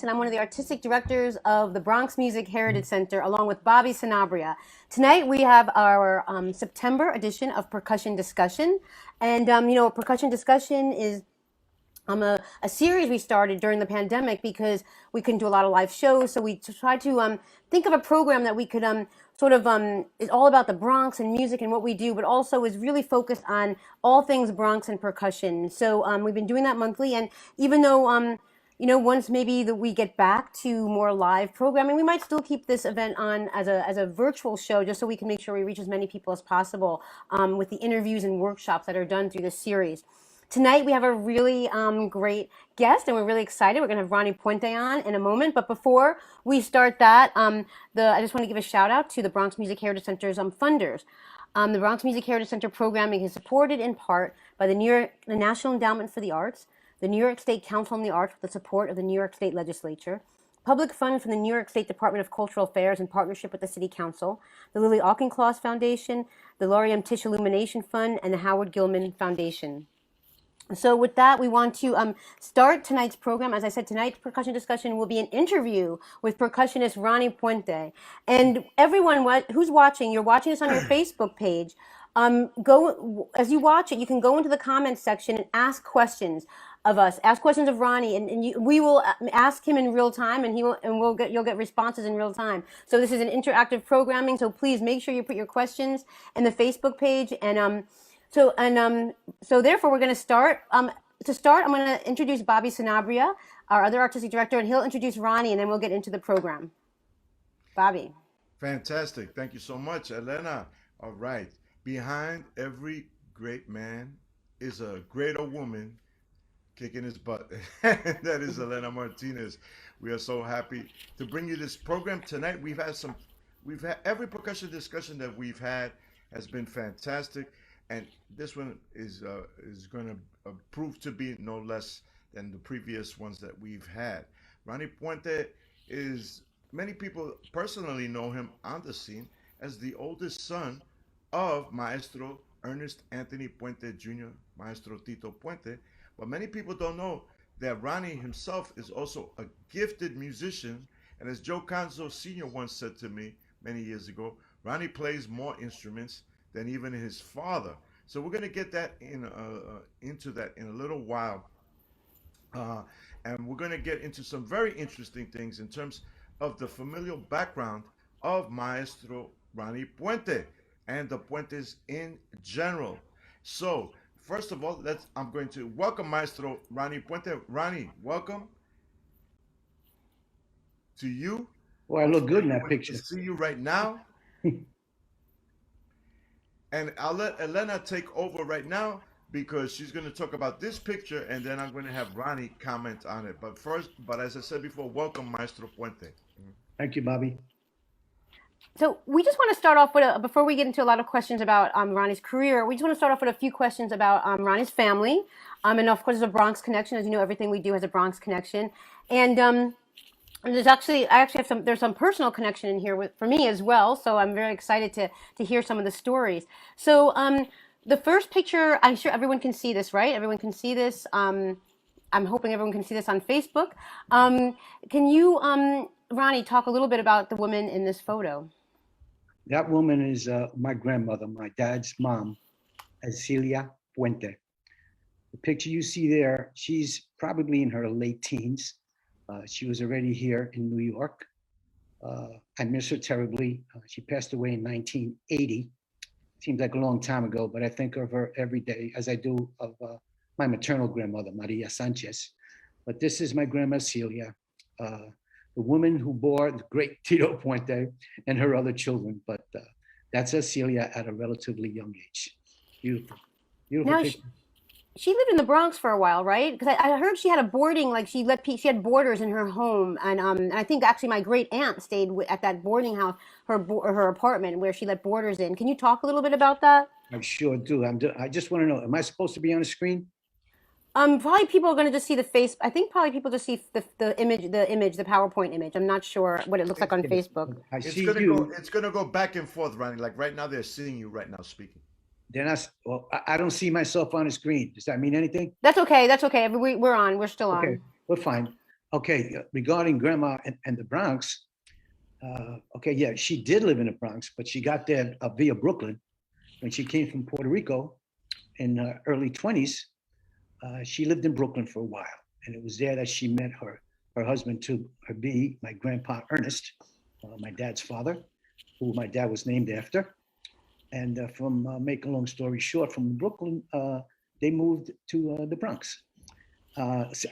and I'm one of the artistic directors of the Bronx Music Heritage Center, along with Bobby Sanabria. Tonight we have our September edition of Percussion Discussion, and Percussion Discussion is a series we started during the pandemic because we couldn't do a lot of live shows. So we tried to think of a program that we could is all about the Bronx and music and what we do, but also is really focused on all things Bronx and percussion. So we've been doing that monthly, and even though once maybe that we get back to more live programming, we might still keep this event on as a virtual show, just so we can make sure we reach as many people as possible with the interviews and workshops that are done through this series. Tonight we have a really great guest, and we're really excited. We're going to have Ronnie Puente on in a moment. But before we start that, I just want to give a shout out to the Bronx Music Heritage Center's funders. The Bronx Music Heritage Center programming is supported in part by the National Endowment for the Arts, the New York State Council on the Arts with the support of the New York State Legislature, public funds from the New York State Department of Cultural Affairs in partnership with the City Council, the Lily Auchincloss Foundation, the Laurie M. Tisch Illumination Fund, and the Howard Gilman Foundation. So with that, we want to start tonight's program. As I said, tonight's percussion discussion will be an interview with percussionist Ronnie Puente. And everyone who's watching, you're watching this on your Facebook page. As you watch it, you can go into the comments section and ask questions of us. Ask questions of Ronnie, and we will ask him in real time, and you'll get responses in real time. So this is an interactive programming. So please make sure you put your questions in the Facebook page. And So therefore, we're going to start. To start, I'm going to introduce Bobby Sanabria, our other artistic director, and he'll introduce Ronnie, and then we'll get into the program. Bobby. Fantastic. Thank you so much, Elena. All right. Behind every great man is a greater woman kicking his butt. That is Elena Martinez. We are so happy to bring you this program tonight. We've had every percussion discussion that we've had has been fantastic. And this one is going to prove to be no less than the previous ones that we've had. Ronnie Puente many people personally know him on the scene as the oldest son of Maestro Ernest Anthony Puente Jr., Maestro Tito Puente. But many people don't know that Ronnie himself is also a gifted musician. And as Joe Conzo Sr. once said to me many years ago, Ronnie plays more instruments than even his father. So we're going to get that into that in a little while. And we're going to get into some very interesting things in terms of the familial background of Maestro Ronnie Puente and the Puentes in general. So first of all, I'm going to welcome Maestro Ronnie Puente. Ronnie, welcome to you. Well, I look good in that picture. To see you right now. And I'll let Elena take over right now because she's going to talk about this picture, and then I'm going to have Ronnie comment on it. But as I said before, welcome, Maestro Puente. Thank you, Bobby. So we just want to start off with, before we get into a lot of questions about Ronnie's career, we just want to start off with a few questions about Ronnie's family. And of course, there's a Bronx connection. As you know, everything we do has a Bronx connection. And there's some personal connection in here for me as well. So I'm very excited to hear some of the stories. So the first picture, I'm sure everyone can see this, right? Everyone can see this. I'm hoping everyone can see this on Facebook. Can you, Ronnie, talk a little bit about the woman in this photo? That woman is my grandmother, my dad's mom, Celia Puente. The picture you see there, she's probably in her late teens. She was already here in New York. I miss her terribly. She passed away in 1980. Seems like a long time ago, but I think of her every day, as I do of my maternal grandmother, Maria Sanchez. But this is my grandma, Celia, the woman who bore the great Tito Puente and her other children. But that's Celia at a relatively young age. Beautiful, beautiful picture. She lived in the Bronx for a while, right? Because I heard she had a boarding, like she had boarders in her home, and I think actually my great aunt stayed at that boarding house, her apartment where she let boarders in. Can you talk a little bit about that? I sure do. I just want to know, am I supposed to be on the screen? Probably people are going to just see the face. I think probably people just see the image, the PowerPoint image. I'm not sure what it looks like on Facebook. It's going to go back and forth, Ronnie. Like right now, they're seeing you right now speaking. I don't see myself on the screen. Does that mean anything? That's okay. That's okay. We're on. We're still on. Okay, we're fine. Okay, regarding grandma and the Bronx, okay, yeah, she did live in the Bronx, but she got there via Brooklyn when she came from Puerto Rico in her early 20s. She lived in Brooklyn for a while, and it was there that she met her husband to be my grandpa Ernest, my dad's father, who my dad was named after. And from make a long story short, from Brooklyn, they moved to the Bronx.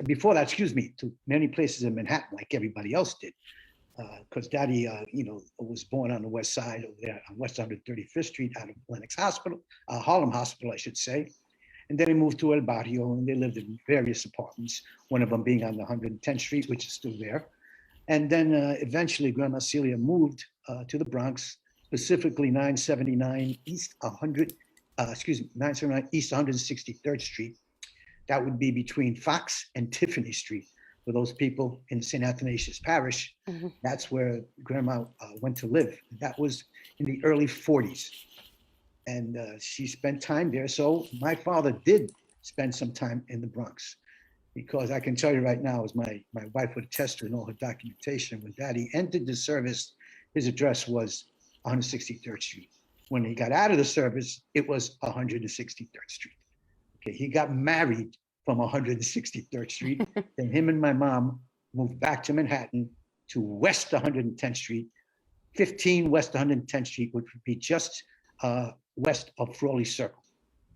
Before that, excuse me, to many places in Manhattan, like everybody else did, because Daddy, was born on the West Side over there on West 135th Street, out of Lenox Hospital, Harlem Hospital, I should say. And then he moved to El Barrio, and they lived in various apartments, one of them being on the 110th Street, which is still there. And then eventually, Grandma Celia moved to the Bronx, specifically 979 East 979 East 163rd Street. That would be between Fox and Tiffany Street. For those people in St. Athanasius Parish, that's where Grandma went to live. That was in the early 40s. And she spent time there. So my father did spend some time in the Bronx, because I can tell you right now, as my wife would attest to in all her documentation, when Daddy entered the service, his address was 163rd Street. When he got out of the service, it was 163rd Street. Okay, he got married from 163rd Street. Then him and my mom moved back to Manhattan to West 110th Street, 15 West 110th Street, which would be just west of Frawley Circle.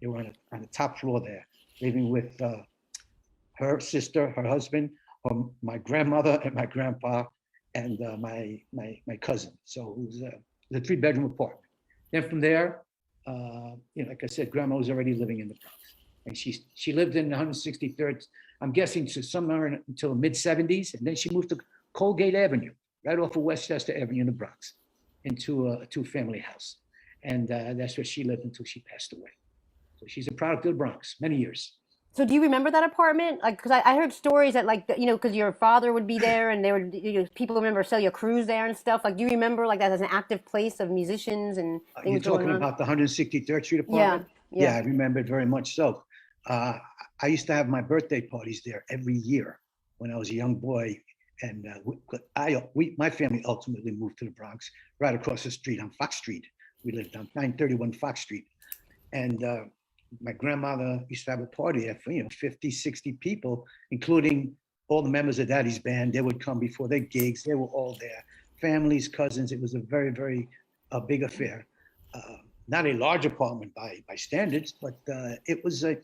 They were on the top floor there, living with her sister, her husband, my grandmother and my grandpa, and my cousin. So it was a 3-bedroom apartment. Then from there, like I said, Grandma was already living in the Bronx. And she lived in 163rd, I'm guessing, to somewhere until the mid-70s. And then she moved to Colgate Avenue, right off of Westchester Avenue in the Bronx, into a 2-family house. And that's where she lived until she passed away. So she's a product of the Bronx, many years. So do you remember that apartment? Like, because I heard stories that, like, because your father would be there, and they would, people remember Celia Cruz there and stuff. Like, do you remember like that as an active place of musicians and things You're talking going on? about the 163rd Street apartment? Yeah, I remember it very much so. I used to have my birthday parties there every year when I was a young boy. And my family ultimately moved to the Bronx, right across the street on Fox Street. We lived on 931 Fox Street. And my grandmother used to have a party there for 50, 60 people, including all the members of Daddy's band. They would come before their gigs. They were all there, families, cousins. It was a very, very big affair. Not a large apartment by standards, but it was a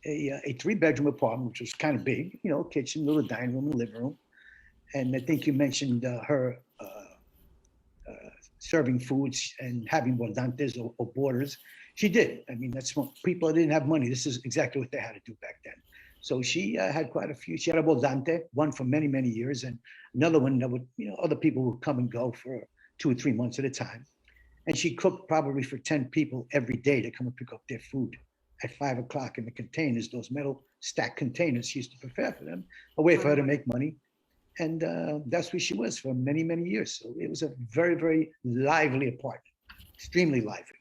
3-bedroom apartment, which was kind of big. Kitchen, little dining room, and living room. And I think you mentioned her serving foods and having bordantes or borders. She did. I mean, that's when people that didn't have money. This is exactly what they had to do back then. So she had quite a few. She had a bordante, one for many, many years, and another one that would, other people would come and go for 2 or 3 months at a time. And she cooked probably for 10 people every day to come and pick up their food at 5 o'clock in the containers, those metal stacked containers she used to prepare for them, a way for her to make money. And that's where she was for many, many years. So it was a very, very lively apartment, extremely lively.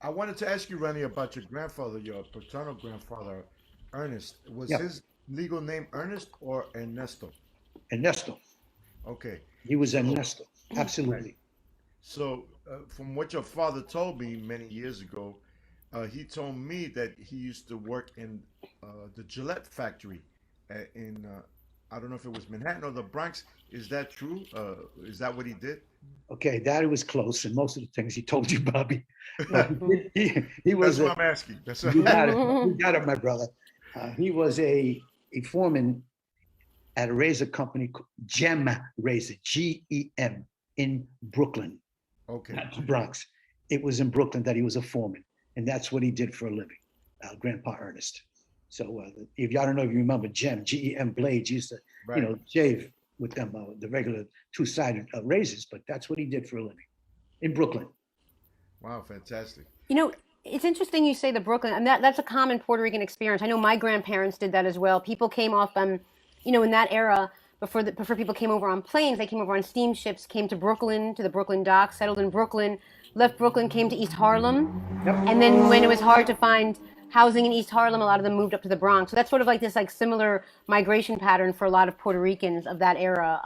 I wanted to ask you, Ronnie, about your grandfather, your paternal grandfather, Ernest. Was his legal name Ernest or Ernesto? Ernesto. Okay. He was Ernesto, absolutely. Right. So from what your father told me many years ago, he told me that he used to work in the Gillette factory in, I don't know if it was Manhattan or the Bronx. Is that true? Is that what he did? Okay, Daddy was close, and most of the things he told you, Bobby. He was. That's what I'm asking. That's what you got it. You got it, my brother. He was a foreman at a razor company called Gem Razor, GEM, in Brooklyn. Okay. Not the Bronx. It was in Brooklyn that he was a foreman, and that's what he did for a living, Grandpa Ernest. So if y'all don't know, if you remember GEM blades used to, shave with them, the regular 2-sided razors, but that's what he did for a living in Brooklyn. Wow, fantastic. It's interesting you say the Brooklyn, and that's a common Puerto Rican experience. I know my grandparents did that as well. People came off, in that era, before people came over on planes, they came over on steamships, came to Brooklyn, to the Brooklyn docks, settled in Brooklyn, left Brooklyn, came to East Harlem. Yep. And then when it was hard to find housing in East Harlem, a lot of them moved up to the Bronx. So that's sort of like this like similar migration pattern for a lot of Puerto Ricans of that era.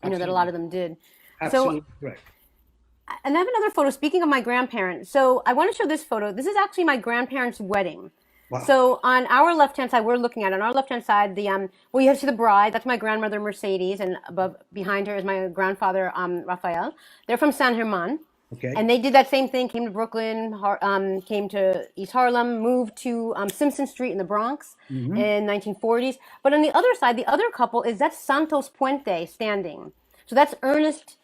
That a lot of them did. So, Absolutely correct. and I have another photo. Speaking of my grandparents, so I want to show this photo. This is actually my grandparents' wedding. Wow. So on our left-hand side, we're looking at on our left-hand side well, you have to see the bride. That's my grandmother Mercedes, and behind her is my grandfather Rafael. They're from San German, Okay. and they did that same thing. Came to Brooklyn, came to East Harlem, moved to Simpson Street in the Bronx in 1940s. But on the other side, the other couple that's Santos Puente standing. So that's Ernest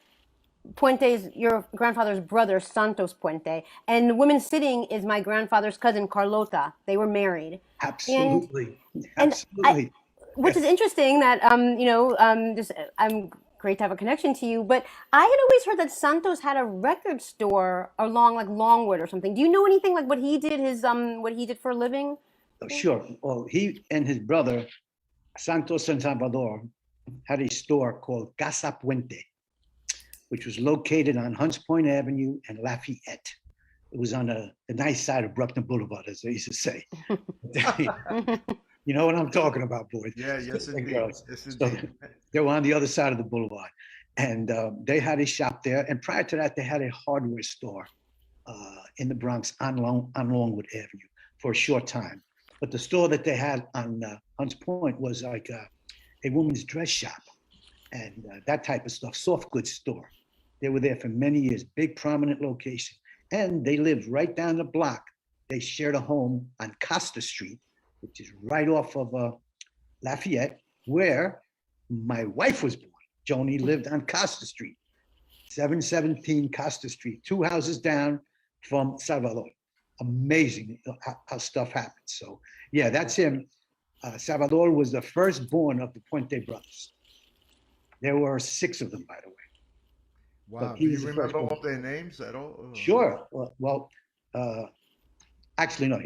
Puente's, your grandfather's brother, Santos Puente. And the woman sitting is my grandfather's cousin, Carlota. They were married. Absolutely. And Absolutely. Which is interesting that, I'm great to have a connection to you, but I had always heard that Santos had a record store along like Longwood or something. Do you know anything like what he did, what he did for a living? Sure. Well, he and his brother, Santos and Salvador, had a store called Casa Puente, which was located on Hunts Point Avenue and Lafayette. It was on the nice side of Bruckner Boulevard, as they used to say. You know what I'm talking about, boys. Yeah, yes, And indeed. girls. Yes, So indeed. they were on the other side of the boulevard. And they had a shop there. And prior to that, they had a hardware store in the Bronx on Longwood Avenue for a short time. But the store that they had on Hunts Point was like a woman's dress shop and that type of stuff, soft goods store. They were there for many years, big prominent location. And they lived right down the block. They shared a home on Costa Street, which is right off of Lafayette, where my wife was born. Joni lived on Costa Street, 717 Costa Street, 2 houses down from Salvador. Amazing how stuff happens. So yeah, that's him. Salvador was the firstborn of the Puente brothers. There were 6 of them, by the way. Wow. he Do was you the remember first all their names at all? Sure. Well, actually, no,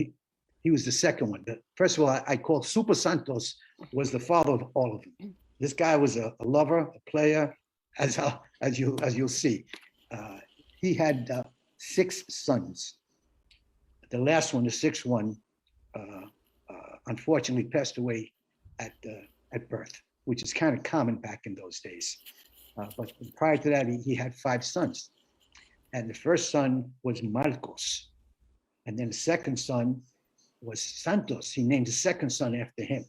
he was the second one. First of all, I called Super Santos was the father of all of them. This guy was a lover, a player, as you'll see. He had 6 sons. The last one, the 6th one, unfortunately passed away at birth, which is kind of common back in those days. But prior to that, he had 5 sons. And the first son was Marcos. And then the second son was Santos. He named the second son after him.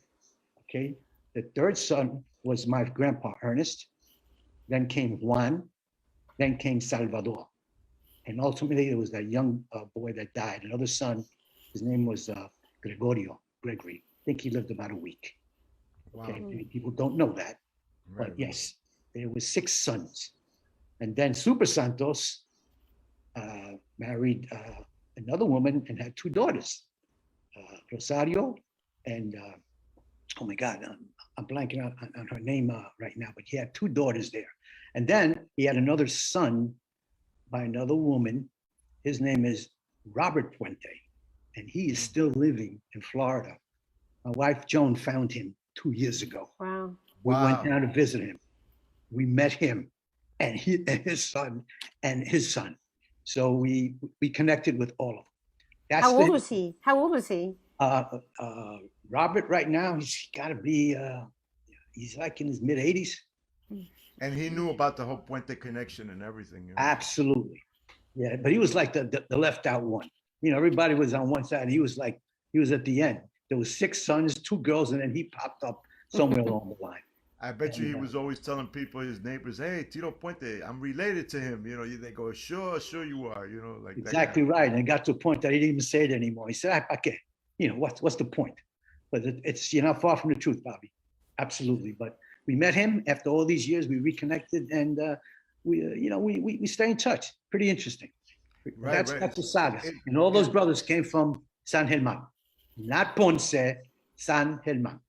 Okay. The third son was my grandpa, Ernest. Then came Juan. Then came Salvador. And ultimately, there was that young boy that died. Another son, his name was Gregory. I think he lived about a week. Okay. Wow. Many people don't know that. Right. But yes, there were 6 sons. And then Super Santos married another woman and had 2 daughters, Rosario and, oh my God, I'm blanking out on her name right now, but he had 2 daughters there. And then he had another son by another woman. His name is Robert Puente, and he is still living in Florida. My wife, Joan, found him 2 years ago. Wow. We Wow. went down to visit him. We met him and his son and his son. So we connected with all of them. That's How old was he? How old was he? Robert right now, he's got to be, he's like in his mid 80s. And he knew about the whole Puente connection and everything. You know? Absolutely. Yeah, but he was like the left out one. You know, everybody was on one side. He was at the end. There was 6 sons, 2 girls, and then he popped up somewhere along the line. I bet you he was always telling people, his neighbors, "Hey, Tito Puente, I'm related to him." You know, they go, "Sure, sure you are." You know, like Exactly right. And it got to a point that he didn't even say it anymore. He said, "Okay, you know what's the point?" But it's you're not far from the truth, Bobby. Absolutely. But we met him after all these years. We reconnected, and we stay in touch. Pretty interesting. Right, That's the saga. And all those brothers came from San German, not Ponce, San German.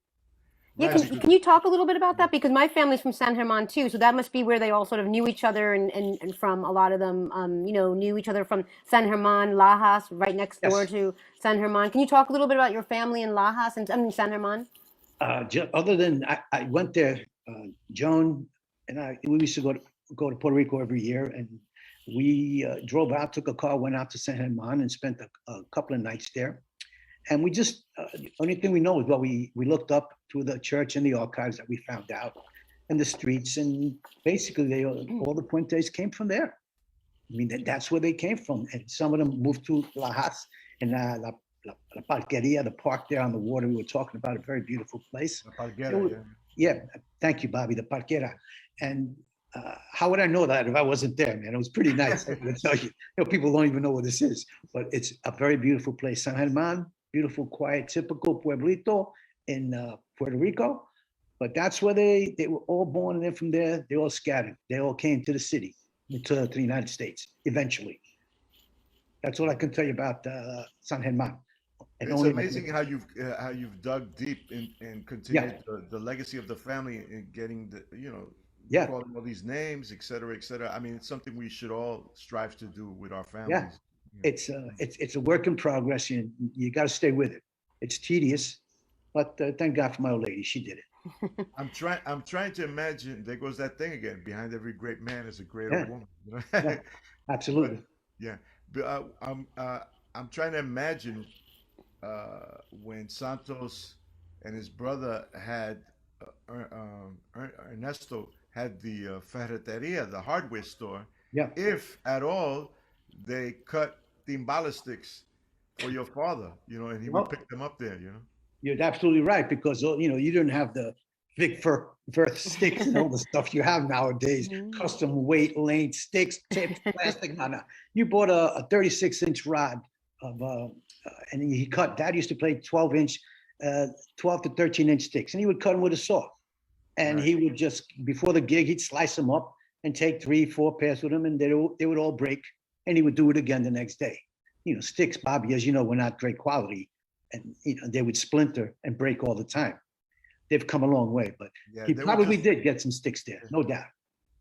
Yeah, Right. can you talk a little bit about that? Because my family's from San German too, so that must be where they all sort of knew each other, and from a lot of them, knew each other from San German, Lajas, right next door Yes. to San German. Can you talk a little bit about your family in Lajas and San German? Other than I went there, Joan and we used to go to Puerto Rico every year, and we drove out, took a car, went out to San German, and spent a couple of nights there. And we just, the only thing we know is what we looked up through the church and the archives that we found out, and the streets, and basically all the Puentes came from there. I mean, that's where they came from. And some of them moved to La Haas and La Parqueria, the park there on the water we were talking about, a very beautiful place. La Parguera, Yeah, thank you, Bobby, the Parquera. And how would I know that if I wasn't there, man? It was pretty nice. I can tell you. People don't even know what this is, but it's a very beautiful place. San Germán, beautiful, quiet, typical pueblito in Puerto Rico. But that's where they were all born, and then from there, they all scattered. They all came to the city, to the United States, eventually. That's all I can tell you about San Germán. It's amazing how you've dug deep and continued the legacy of the family and getting calling all these names, et cetera, et cetera. I mean, it's something we should all strive to do with our families. Yeah, it's a work in progress. You got to stay with it. It's tedious, but thank God for my old lady. She did it. I'm trying to imagine. There goes that thing again. Behind every great man is a great old woman. Yeah, absolutely. But I'm trying to imagine when Santos and his brother had Ernesto had the ferreteria, the hardware store. Yeah. If at all they cut timbale sticks for your father, and he would pick them up there, You're absolutely right, because you didn't have the big Firth sticks and all the stuff you have nowadays. Custom weight, length, sticks, tips, plastic. No. You bought a 36-inch rod and he cut. Dad used to play 12-inch, 12 to 13-inch sticks, and he would cut them with a saw. And he would just, before the gig, he'd slice them up and take 3-4 pairs with them, and they would all break. And he would do it again the next day. Sticks, Bobby, as you know, were not great quality, and they would splinter and break all the time. They've come a long way, but he probably did get some sticks there, no doubt.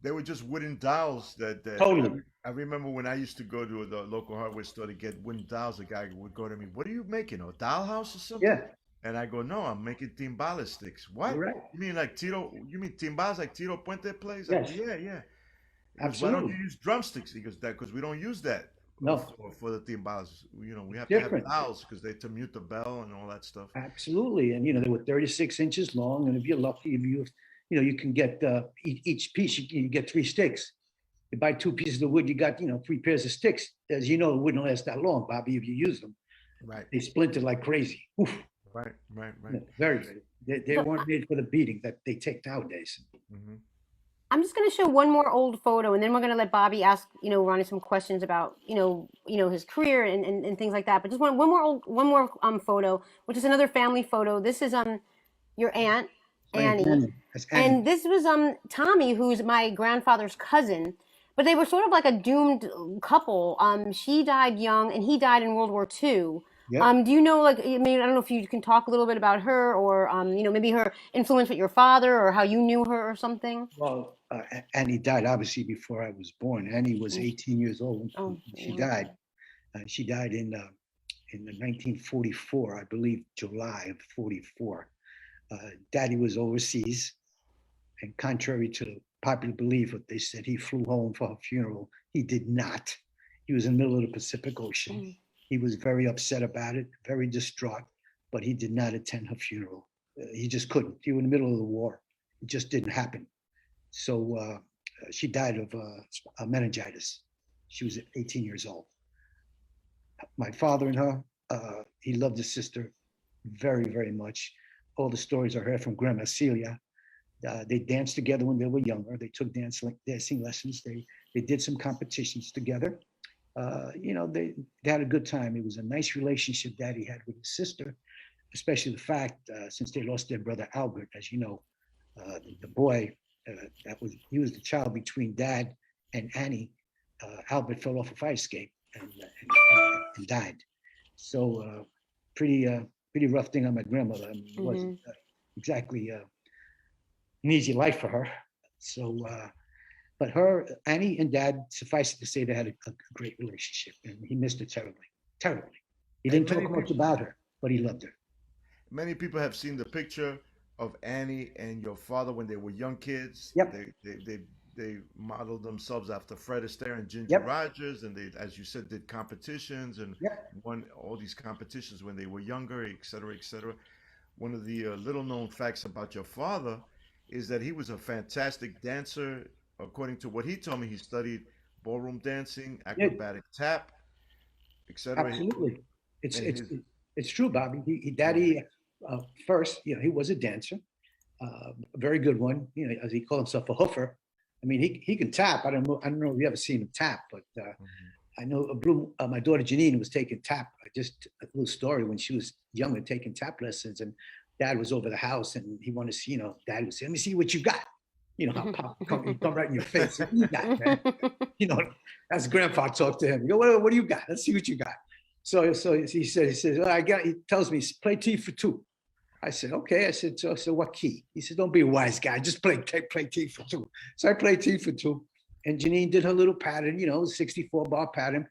They were just wooden dowels that totally. I remember when I used to go to the local hardware store to get wooden dowels. The guy would go to me, "What are you making? A doll house or something?" Yeah. And I go, "No, I'm making timbale sticks." What? Right. You mean like Tito? You mean timbales like Tito Puente plays? Yes. Go, yeah. Absolutely. Why don't you use drumsticks? He goes, "That because we don't use that." No. For the timbales, we have different. to have dowels because they to mute the bell and all that stuff. Absolutely, and they were 36 inches long, and if you're lucky, you can get each piece, you get 3 sticks. You buy 2 pieces of wood, you got 3 pairs of sticks. As you know, it wouldn't last that long, Bobby, if you use them. Right. They splintered like crazy. Oof. Right. Very. They weren't made for the beating that they take nowadays. Mm-hmm. I'm just going to show one more old photo, and then we're going to let Bobby ask, Ronnie some questions about, his career and things like that. But just one more photo, which is another family photo. This is your aunt Annie. And this was Tommy, who's my grandfather's cousin. But they were sort of like a doomed couple. She died young, and he died in World War II. Yep. Do you know, I don't know if you can talk a little bit about her, or maybe her influence with your father, or how you knew her, or something? Well, Annie died obviously before I was born. Annie was 18 years old when she died. She died in 1944, I believe, July of 44. Daddy was overseas, and contrary to popular belief, what they said, he flew home for her funeral. He did not. He was in the middle of the Pacific Ocean. He was very upset about it, very distraught, but he did not attend her funeral. He just couldn't. He was in the middle of the war. It just didn't happen. So she died of meningitis. She was 18 years old. My father and her, he loved his sister very, very much. All the stories I heard from Grandma Celia. They danced together when they were younger. They took dancing lessons. They did some competitions together. They had a good time. It was a nice relationship Daddy had with his sister, especially the fact since they lost their brother Albert, as you know, the boy he was the child between Dad and Annie. Albert fell off a fire escape and died. So pretty rough thing on my grandmother. I mean, it wasn't exactly an easy life for her. So. But Annie and Dad, suffice it to say, they had a great relationship, and he missed her terribly, terribly. He didn't talk much about her, but he loved her. Many people have seen the picture of Annie and your father when they were young kids. Yep. they modeled themselves after Fred Astaire and Ginger Yep. Rogers, and they, as you said, did competitions and Yep. won all these competitions when they were younger, et cetera, et cetera. One of the little known facts about your father is that he was a fantastic dancer. According to what he told me, he studied ballroom dancing, Yeah, acrobatic tap, etc. absolutely. It's And it's his it's true, Bobby. yeah, Daddy, first, he was a dancer, a very good one. As he called himself a hoofer. I mean, he can tap. I don't know if you ever seen him tap, but mhm, I know my daughter Janine was taking tap. Just a little story when she was younger, taking tap lessons, and Dad was over the house, and he wanted to see. Dad would say, "Let me see what you got." How pop come right in your face. What do you got, man? You know, as Grandpa talked to him. You go, what do you got? Let's see what you got. So he says, well, I got. He tells me, play T for two. I said, okay. I said, so what key? He said, don't be a wise guy. Just play T for two. So I played T for two. And Janine did her little pattern, 64 bar pattern.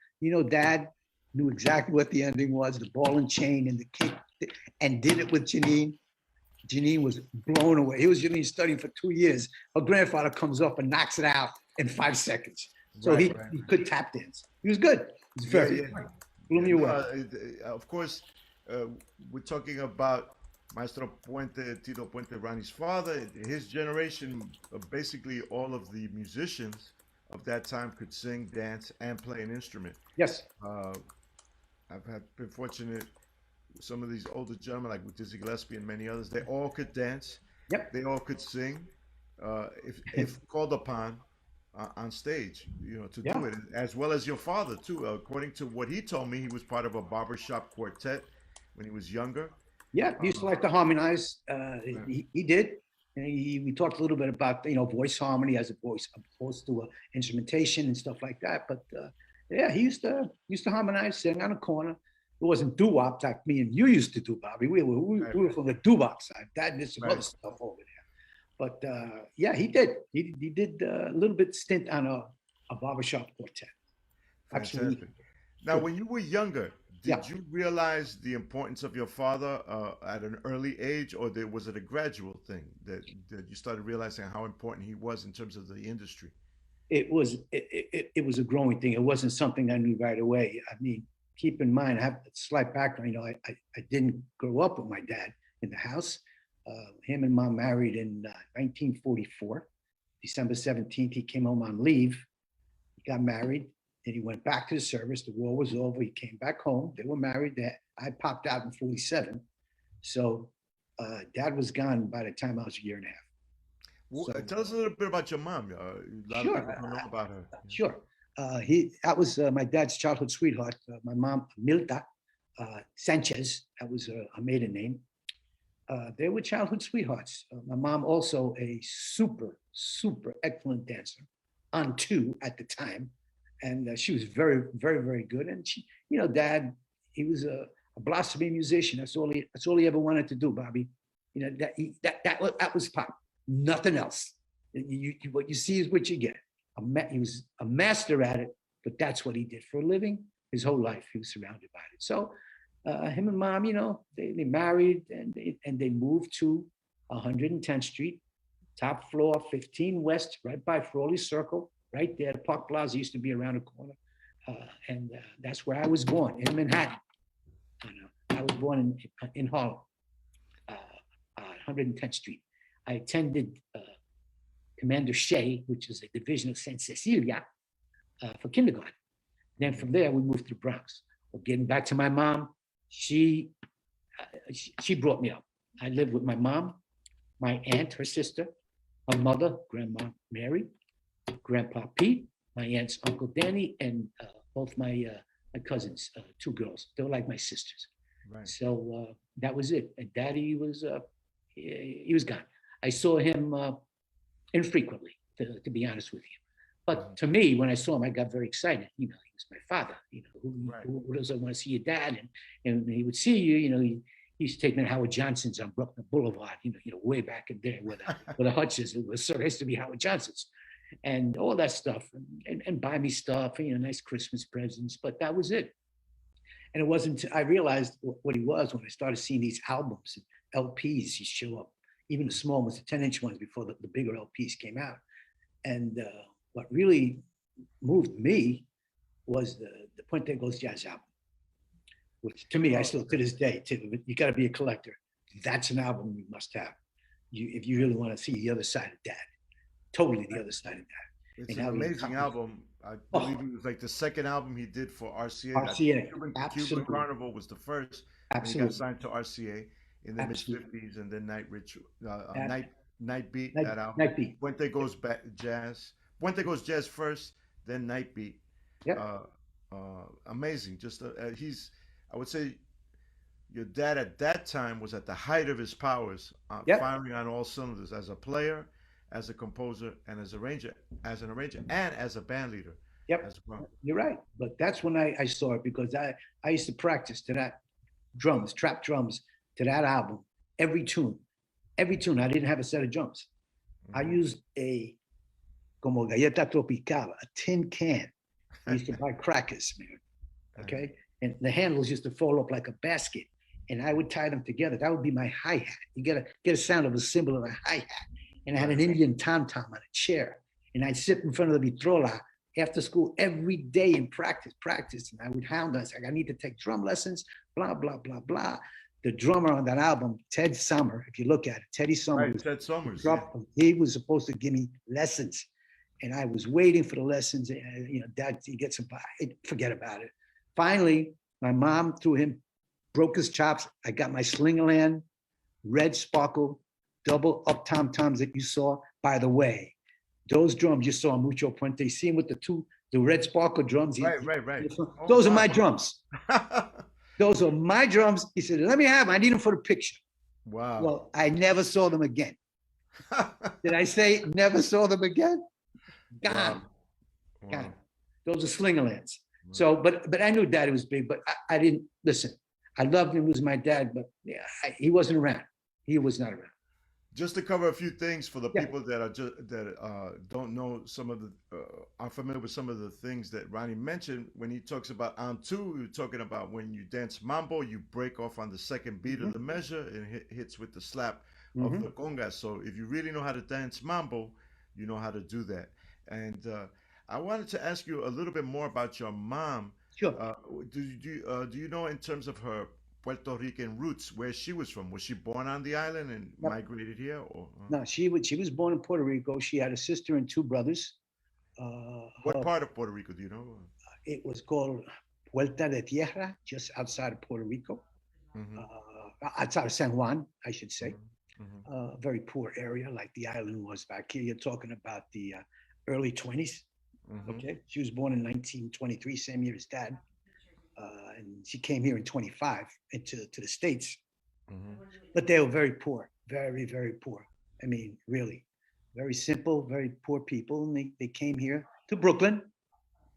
Dad knew exactly what the ending was, the ball and chain and the kick, and did it with Janine. Janine was blown away. He was Janine studying for 2 years. Her grandfather comes up and knocks it out in 5 seconds. So right, he, right. he could tap dance. He was good. He was Yeah, very yeah, good. Blew yeah. me No, away. of course, uh, we're talking about Maestro Puente, Tito Puente, Ronnie's father. His generation, basically all of the musicians of that time could sing, dance, and play an instrument. Yes. Uh, been fortunate with some of these older gentlemen, like with Dizzy Gillespie and many others. They all could dance. Yep. They all could sing, if called upon on stage, to Yeah. do it, as well as your father too. According to what he told me, he was part of a barbershop quartet when he was younger. Yeah. He used to Uh, like to harmonize. uh, He did. And we talked a little bit about voice harmony as a voice opposed to instrumentation and stuff like that. But yeah, he used to harmonize, sing on a corner. It wasn't doo-wop like me and you used to do, Bobby. We were we, right, we were from the doo-wop side. Dad did some other right, stuff over there. But yeah, he did. He did a little bit stint on a barbershop quartet. Absolutely. fantastic. Now, Good. when you were younger, Yeah. did you realize the importance of your father at an early age, or was it a gradual thing that you started realizing how important he was in terms of the industry? It was a growing thing. It wasn't something I knew right away. I mean, keep in mind, I have a slight background. I didn't grow up with my dad in the house. Him and mom married in 1944, December 17th. He came home on leave. He got married. Then he went back to the service. The war was over. He came back home. They were married. I popped out in 47. So dad was gone by the time I was a year and a half. Well, So tell us a little bit about your mom. A lot of sure. people don't know about her. Sure. That was my dad's childhood sweetheart. My mom, Milta Sanchez, that was her maiden name. They were childhood sweethearts. My mom also a super, super excellent dancer on two at the time. And she was very, very, very good. And dad, he was a blossoming musician. That's all he ever wanted to do, Bobby. That was pop. Nothing else. What you see is what you get. He was a master at it, but that's what he did for a living. His whole life, he was surrounded by it. So him and mom, they married and they moved to 110th Street, top floor, 15 West, right by Frawley Circle, right there. The Park Plaza used to be around the corner. And that's where I was born, in Manhattan. I was born in Harlem, 110th Street. I attended Commander Shea, which is a division of St. Cecilia, for kindergarten. Then from there, we moved to the Bronx. Well, getting back to my mom, she brought me up. I lived with my mom, my aunt, her sister, her mother, Grandma Mary, Grandpa Pete, my aunt's Uncle Danny, and both my cousins, two girls. They were like my sisters. Right. So that was it. And Daddy was he was gone. I saw him infrequently, to be honest with you. But to me, when I saw him, I got very excited. He was my father. Right. Who doesn't want to see your dad? And he would see you. He used to take me to Howard Johnson's on Brooklyn Boulevard. Way back in there where the Hutches. It was supposed to be Howard Johnson's, and all that stuff, and buy me stuff, nice Christmas presents. But that was it. And it wasn't. I realized what he was when I started seeing these albums and LPs. He show up, even the small ones, the 10-inch ones, before the bigger LPs came out. And what really moved me was the Puente Goes Jazz album, which to me, I still to this day, you got to be a collector. That's an album you must have. If you really want to see the other side of Dad, totally the other side of Dad. It's an amazing album. I believe it was like the second album he did for RCA. RCA, Cuban absolutely. Carnival was the first. Absolutely. And he got signed to RCA in the mid-50s, and then Night Beat, that album. Night Beat. Puente Goes Jazz. Puente Goes Jazz first, then Night Beat. Yeah. Amazing. Just I would say, your dad at that time was at the height of his powers, firing on all cylinders as a player, as a composer, and as an arranger, and as a band leader. Yep, as well. You're right. But that's when I saw it, because I used to practice to that trap drums, to that album, every tune. I didn't have a set of drums. I used a como galleta tropical, a tin can. I used to buy crackers, man. Okay, and the handles used to fall up like a basket, and I would tie them together. That would be my hi-hat. You get a sound of a cymbal of a hi-hat. And I had an Indian tom-tom on a chair, and I'd sit in front of the vitrola after school every day and practice. And I would hound us, like, I need to take drum lessons, blah, blah, blah, blah. The drummer on that album, Ted Sommer, if you look at it, Teddy Sommer. Right, Ted Summers. He was supposed to give me lessons, and I was waiting for the lessons. And, Dad, he gets some, forget about it. Finally, my mom, through him, broke his chops. I got my Slingerland, red sparkle, double up tom-toms that you saw. By the way, those drums you saw Mucho Puente, see him with the red sparkle drums. Right. Those are my drums. Those are my drums. He said, let me have them. I need them for the picture. Wow. Well, I never saw them again. Did I say never saw them again? Gone. Wow. Gone. Those are Slingerlands. So, but I knew Daddy was big, but I didn't listen. I loved him. He was my dad, but he wasn't around. He was not around. Just to cover a few things for the people that don't know aren't familiar with some of the things that Ronnie mentioned when he talks about on two. You're talking about when you dance mambo, you break off on the second beat of the measure and hits with the slap of the congas. So if you really know how to dance mambo, you know how to do that. And I wanted to ask you a little bit more about your mom. Sure. Do you know, in terms of her Puerto Rican roots, where she was from? Was she born on the island and migrated here? Or no, she was born in Puerto Rico. She had a sister and two brothers. What part of Puerto Rico do you know? It was called Puerta de Tierra, just outside of Puerto Rico, outside of San Juan, I should say. A very poor area, like the island was back here. You're talking about the early 20s. Okay, she was born in 1923, same year as Dad. And she came here in 25 to the States. But they were very poor, very, very poor. I mean, really, very simple, very poor people. And they came here to Brooklyn.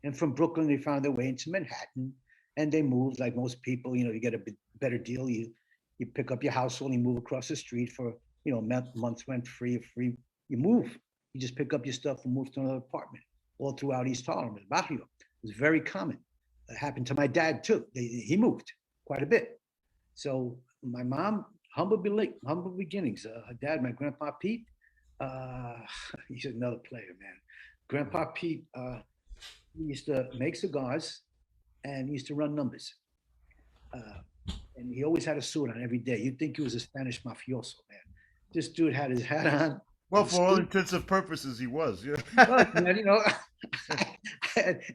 And from Brooklyn, they found their way into Manhattan. And they moved like most people. You get a better deal. You pick up your household, you move across the street for, month's rent free. You move. You just pick up your stuff and move to another apartment all throughout East Harlem, the barrio. It was very common. It happened to my dad too. He moved quite a bit. So my mom, humble beginnings. Her dad, my grandpa Pete, he's another player, man. Grandpa Pete, he used to make cigars and he used to run numbers. And he always had a suit on every day. You'd think he was a Spanish mafioso, man. This dude had his hat on. Well, for all intents and purposes, he was. Yeah.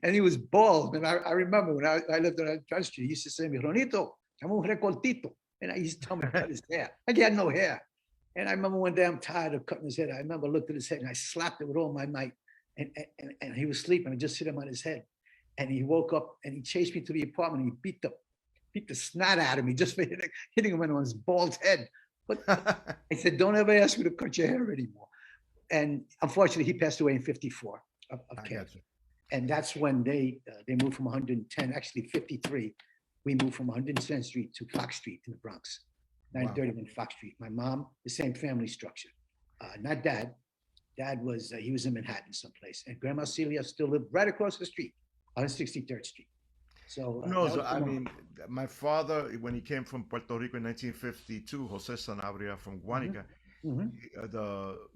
And he was bald. And I remember when I lived on Trust Street, he used to say to me, Ronito, I'm un recortito. And I used to tell him to cut his hair. Like he had no hair. And I remember one day I'm tired of cutting his head. I remember I looked at his head and I slapped it with all my might. And he was sleeping. I just hit him on his head. And he woke up and he chased me to the apartment and he beat the snot out of me just for hitting him on his bald head. But I said, don't ever ask me to cut your hair anymore. And unfortunately, he passed away in 54 of cancer. And that's when they moved from 110, actually 53. We moved from 110th Street to Fox Street in the Bronx, 931 Fox Street. My mom, the same family structure. Not Dad. Dad was, he was in Manhattan someplace. And Grandma Celia still lived right across the street on 63rd Street. So, I mean, my father, when he came from Puerto Rico in 1952, Jose Sanabria from Guanica, Mhm.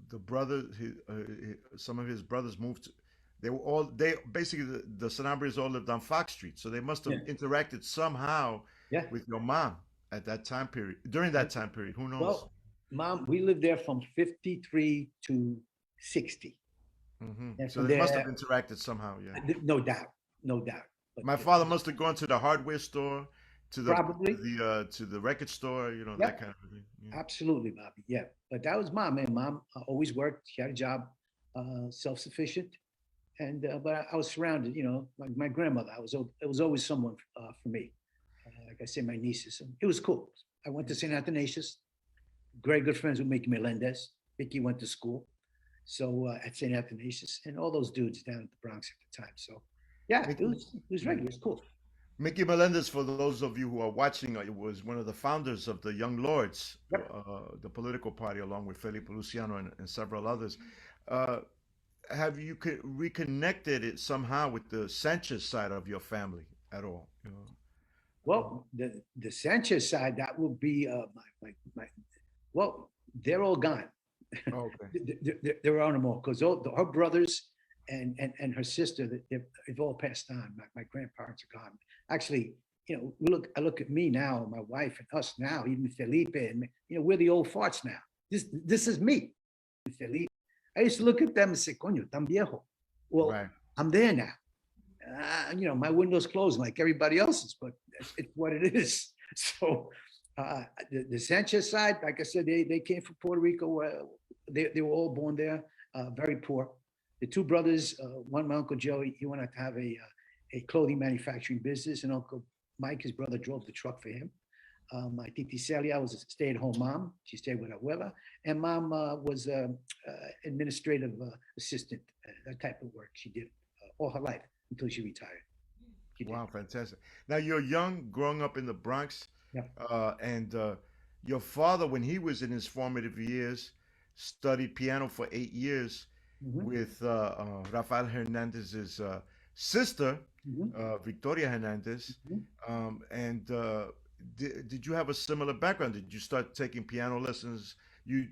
The brother, some of his brothers moved. They basically the Sanabrias all lived on Fox Street, so they must have Yeah. interacted somehow Yeah. with your mom at that time period. During that time period, who knows? Well, Mom, we lived there from 53 to 60. And So from they must have there, interacted somehow. Yeah. no doubt, no doubt. But My father must have gone to the hardware store, probably, to the record store, that yep, kind of thing. Yeah. absolutely, Bobby. Yeah. But that was Mom, and Mom always worked. She had a job, self-sufficient. And but I was surrounded, like my grandmother. It was always someone for me. Like I say, my nieces. And it was cool. I went to St. Athanasius. Very good friends with Mickey Melendez. Mickey went to school, so at St. Athanasius, and all those dudes down at the Bronx at the time. So yeah, Mickey, it was yeah. regular. It was cool. Mickey Melendez, for those of you who are watching, was one of the founders of the Young Lords, Yep. the political party, along with Felipe Luciano and several others. Uh, have you reconnected it somehow with the Sanchez side of your family at all? Well, the Sanchez side, that would be my. Well, they're all gone. Okay. There are no more because her brothers and her sister, they've all passed on. My grandparents are gone. Actually, I look at me now, my wife and us now, even Felipe, and we're the old farts now. This is me, Felipe. I used to look at them and say, "Coño, tan viejo." Well, Right. I'm there now. My window's closed like everybody else's, but it's what it is. So the Sanchez side, like I said, they came from Puerto Rico. They were all born there, very poor. The two brothers, one, my Uncle Joe, he wanted to have a clothing manufacturing business, and Uncle Mike, his brother, drove the truck for him. My Titi Celia was a stay-at-home mom. She stayed with her abuela. And Mom was administrative assistant, that type of work she did all her life until she retired. She did. Wow, fantastic. Now you're young, growing up in the Bronx, Yeah. and your father, when he was in his formative years, studied piano for 8 years Mm-hmm. with Rafael Hernandez's sister, Mm-hmm. Victoria Hernandez. Mm-hmm. And did you have a similar background? Did you start taking piano lessons? You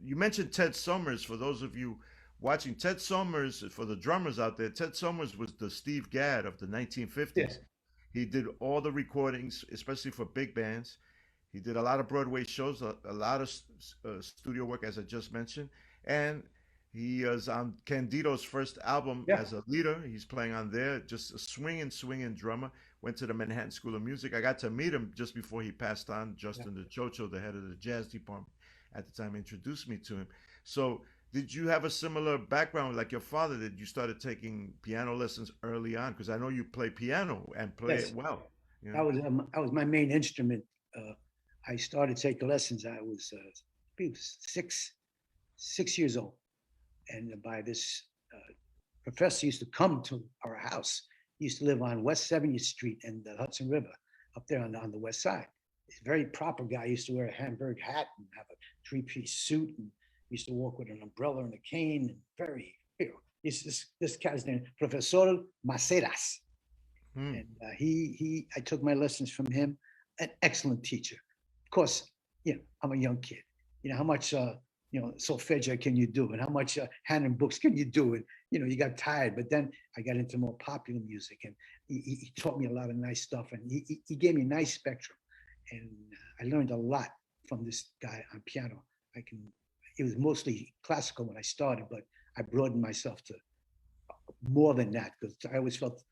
you mentioned Ted Summers. For those of you watching, Ted Summers, for the drummers out there, Ted Summers was the Steve Gadd of the Yeah. 1950s. He did all the recordings, especially for big bands. He did a lot of Broadway shows, a lot of studio work, as I just mentioned, and he is on Candido's first album Yeah. as a leader. He's playing on there, just a swinging drummer. Went to the Manhattan School of Music. I got to meet him just before he passed on. Yeah. Justin DeChocho, the head of the jazz department at the time, introduced me to him. So, did you have a similar background like your father did? You started taking piano lessons early on because I know you play piano and play Yes. it well. You know? That was my main instrument. I started taking lessons. I was maybe 6 years old, and by this professor used to come to our house. He used to live on West 70th Street and the Hudson River, up there on the west side. He's a very proper guy. He used to wear a Hamburg hat and have a three-piece suit, and used to walk with an umbrella and a cane. And very, this guy's name, Professor Maceras. Hmm. And I took my lessons from him. An excellent teacher. Of course, I'm a young kid. How much solfeggio can you do, and how much hand and books can you do, and you got tired. But then I got into more popular music, and he taught me a lot of nice stuff, and he gave me a nice spectrum, and I learned a lot from this guy on piano. It was mostly classical when I started, but I broadened myself to more than that because I always felt,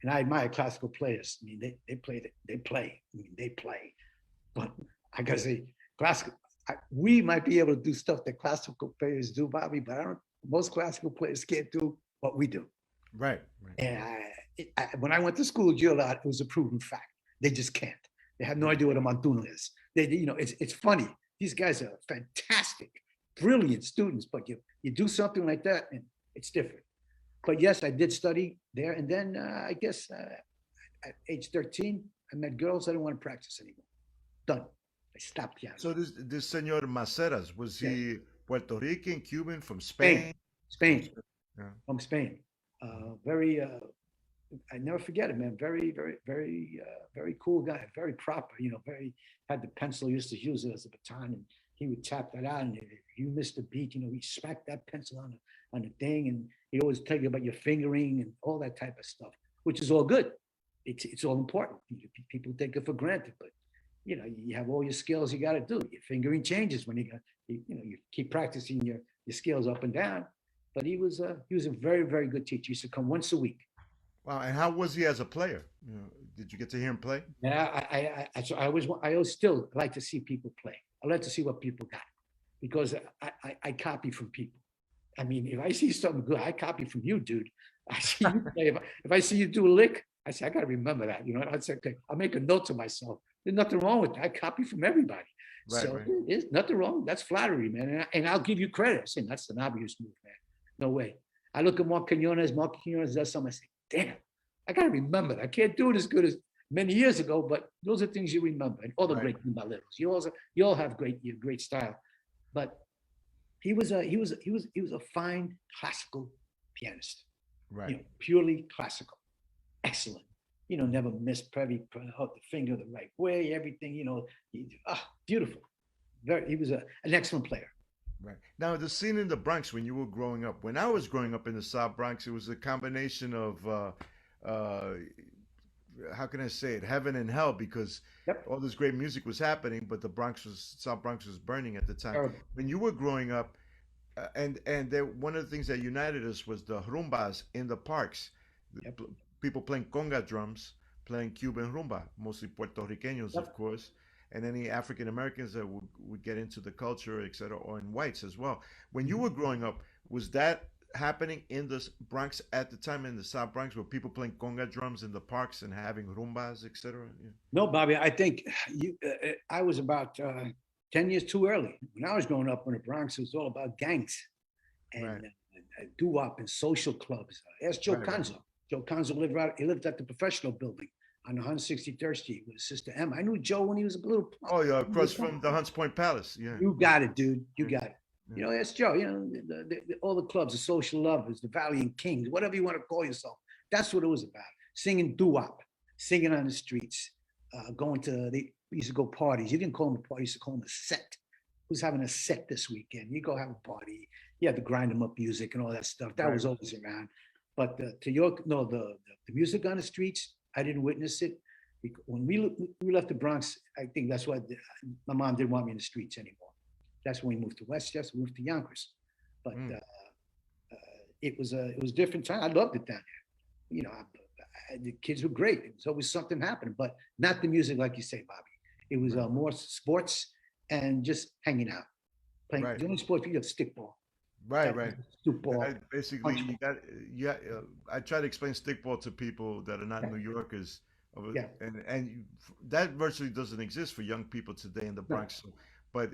and I admire classical players. I mean, they play. I mean, they play. But I gotta say, classical. We might be able to do stuff that classical players do, Bobby, but most classical players can't do what we do. Right, right. And when I went to school at Gillard, it was a proven fact. They just can't. They have no idea what a montuno is. It's funny. These guys are fantastic, brilliant students, but you do something like that, and it's different. But yes, I did study there, and then I guess at age 13, I met girls. I didn't want to practice anymore. Done. I stopped piano. So this Senor Maceras, was Yeah. he Puerto Rican, Cuban, from Spain, Spain? From Spain, Spain. Yeah. from Spain. Very, I never forget it, man. Very, very, very, very cool guy. Very proper. Very had the pencil. Used to use it as a baton, and he would tap that out, and if you missed the beat, he smacked that pencil on the thing, and he always tell you about your fingering and all that type of stuff, which is all good. It's all important. People take it for granted, but you have all your skills you got to do. Your fingering changes when you keep practicing your skills up and down. But he was a very, very good teacher. He used to come once a week. Wow. And how was he as a player? Did you get to hear him play? Yeah, I always still like to see people play. I like to see what people got, because I copy from people. I mean, if I see something good, I copy from you, dude. I see you play. If I see you do a lick, I say, I got to remember that. I'd say, okay, I'll make a note to myself. There's nothing wrong with that. I copy from everybody. Right, So right. there's nothing wrong. That's flattery, man. And I'll give you credit. I say, that's Sanabria's move, man. No way. I look at Mark Quinones does something. I say, damn, I got to remember that. I can't do it as good as many years ago, but those are things you remember. And all the great timbaleros. You all have great style. But he was a fine classical pianist. Right. Purely classical. Excellent. Never missed the finger the right way, everything, beautiful. He was an excellent player. Right. Now, the scene in the Bronx when you were growing up, when I was growing up in the South Bronx, it was a combination of, how can I say it, heaven and hell, because all this great music was happening, but South Bronx was burning at the time. Terrible. When you were growing up, and one of the things that united us was the rumbas in the parks. People playing conga drums, playing Cuban rumba, mostly Puerto Ricanos, of course, and any African Americans that would get into the culture, etc., or in whites as well. When you were growing up, was that happening in the Bronx at the time, in the South Bronx, were people playing conga drums in the parks and having rumbas, etc.? Yeah. No, Bobby, I think I was about 10 years too early. When I was growing up in the Bronx, it was all about gangs and doo-wop and social clubs. Ask Joe Conzo. Joe Conzo lived at the Professional Building on 163rd Street with his sister Emma. I knew Joe when he was a little. Oh yeah, across from the Hunts Point Palace. Yeah. You got it, dude. You got it. Yeah. Ask Joe. All the clubs, the Social Lovers, the Valiant Kings, whatever you want to call yourself. That's what it was about. Singing doo-wop, singing on the streets, we used to go parties. You didn't call them a party, you used to call them a set. Who's having a set this weekend? You go have a party. You had to grind them up music and all that stuff. That was always around. But the music on the streets, I didn't witness it. When we left the Bronx, I think that's why my mom didn't want me in the streets anymore. That's when we moved to Westchester, we moved to Yonkers. But it was a different time. I loved it down there. The kids were great. It was always something happening, but not the music like you say, Bobby. It was more sports and just hanging out, playing. The only sport you have stickball. Right. Basically, I try to explain stickball to people that are not New Yorkers, and that virtually doesn't exist for young people today in the Bronx. So, but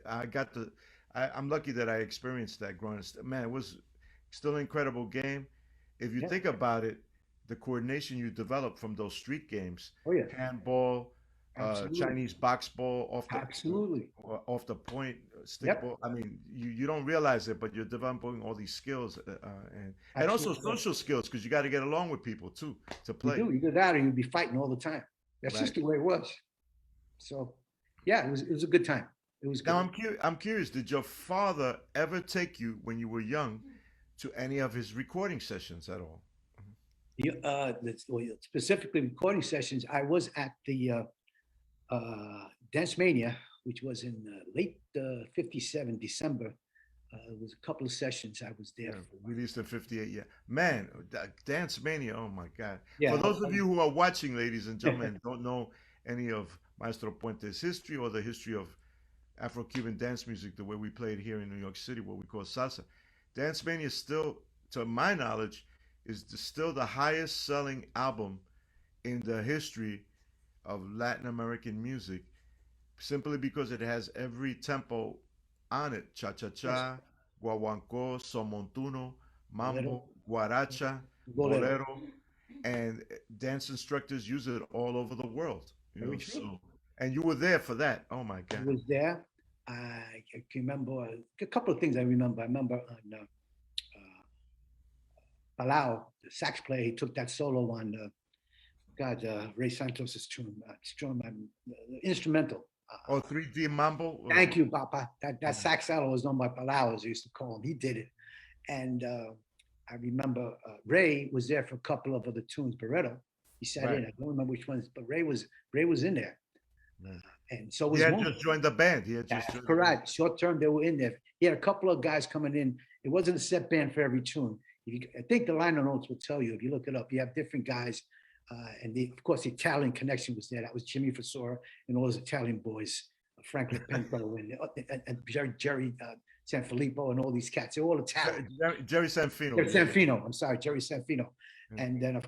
I'm lucky that I experienced that growing up. Man, it was still an incredible game. If you think about it, the coordination you develop from those street games, handball, Chinese box ball off the point, stickball. I mean, you don't realize it, but you're developing all these skills and also social skills, because you got to get along with people too to play. You do that, or you'd be fighting all the time. That's just the way it was. So, it was a good time. It was good. Now I'm curious. Did your father ever take you when you were young to any of his recording sessions at all? Specifically recording sessions, I was at the Dance Mania, which was in late 57 December. It was a couple of sessions I was there for. Released in 58, yeah. Man, Dance Mania, oh my God. Yeah, for those of you who are watching, ladies and gentlemen, don't know any of Maestro Puente's history or the history of Afro-Cuban dance music, the way we play it here in New York City, what we call salsa. Dance Mania is still, to my knowledge, is still the highest selling album in the history of Latin American music, simply because it has every tempo on it: cha-cha-cha, guaguancó, son montuno, mambo, guaracha, bolero, and dance instructors use it all over the world. And you were there for that. Oh my God! I was there. I can remember a couple of things. I remember on Palau, the sax player, he took that solo on Ray Santos's tune, instrumental Oh, 3D Mambo. Thank you, Papa. That sax solo was done by Palau, as I used to call him. He did it. And I remember Ray was there for a couple of other tunes. Barreto, he sat Right. in. I don't remember which ones, but Ray was in there, Right. and so He was had one. just joined the band. He had just That's joined correct. Short term, they were in there. He had a couple of guys coming in. It wasn't a set band for every tune. I think the liner notes will tell you if you look it up. You have different guys, and of course the Italian connection was there. That was Jimmy Fasora and all those Italian boys, Frank Lipento and Jerry Sanfilippo and all these cats. They're all Italian. Jerry Sanfino. Jerry Sanfino. I'm sorry, Jerry Sanfino. And then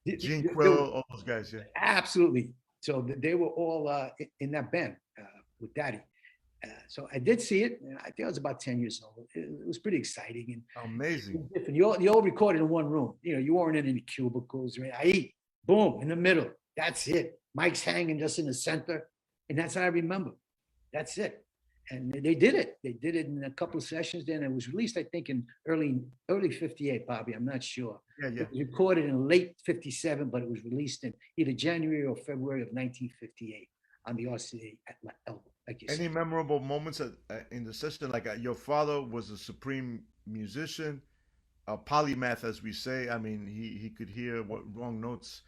Gene Quill, all those guys. Yeah. absolutely. So they were all in that band with Daddy. So I did see it, and I think I was about 10 years old. It was pretty exciting and Amazing. different. You all recorded in one room. You weren't in any cubicles. I eat, boom, in the middle. That's it. Mike's hanging just in the center, and that's how I remember. That's it. And they did it. They did it in a couple of sessions. Then it was released, I think, in early '58, Bobby. I'm not sure. Yeah, yeah. It was recorded in late '57, but it was released in either January or February of 1958 on the RCA album. Like you Any said. memorable moments in the session? Like your father was a supreme musician, a polymath, as we say. I mean, he could hear what wrong notes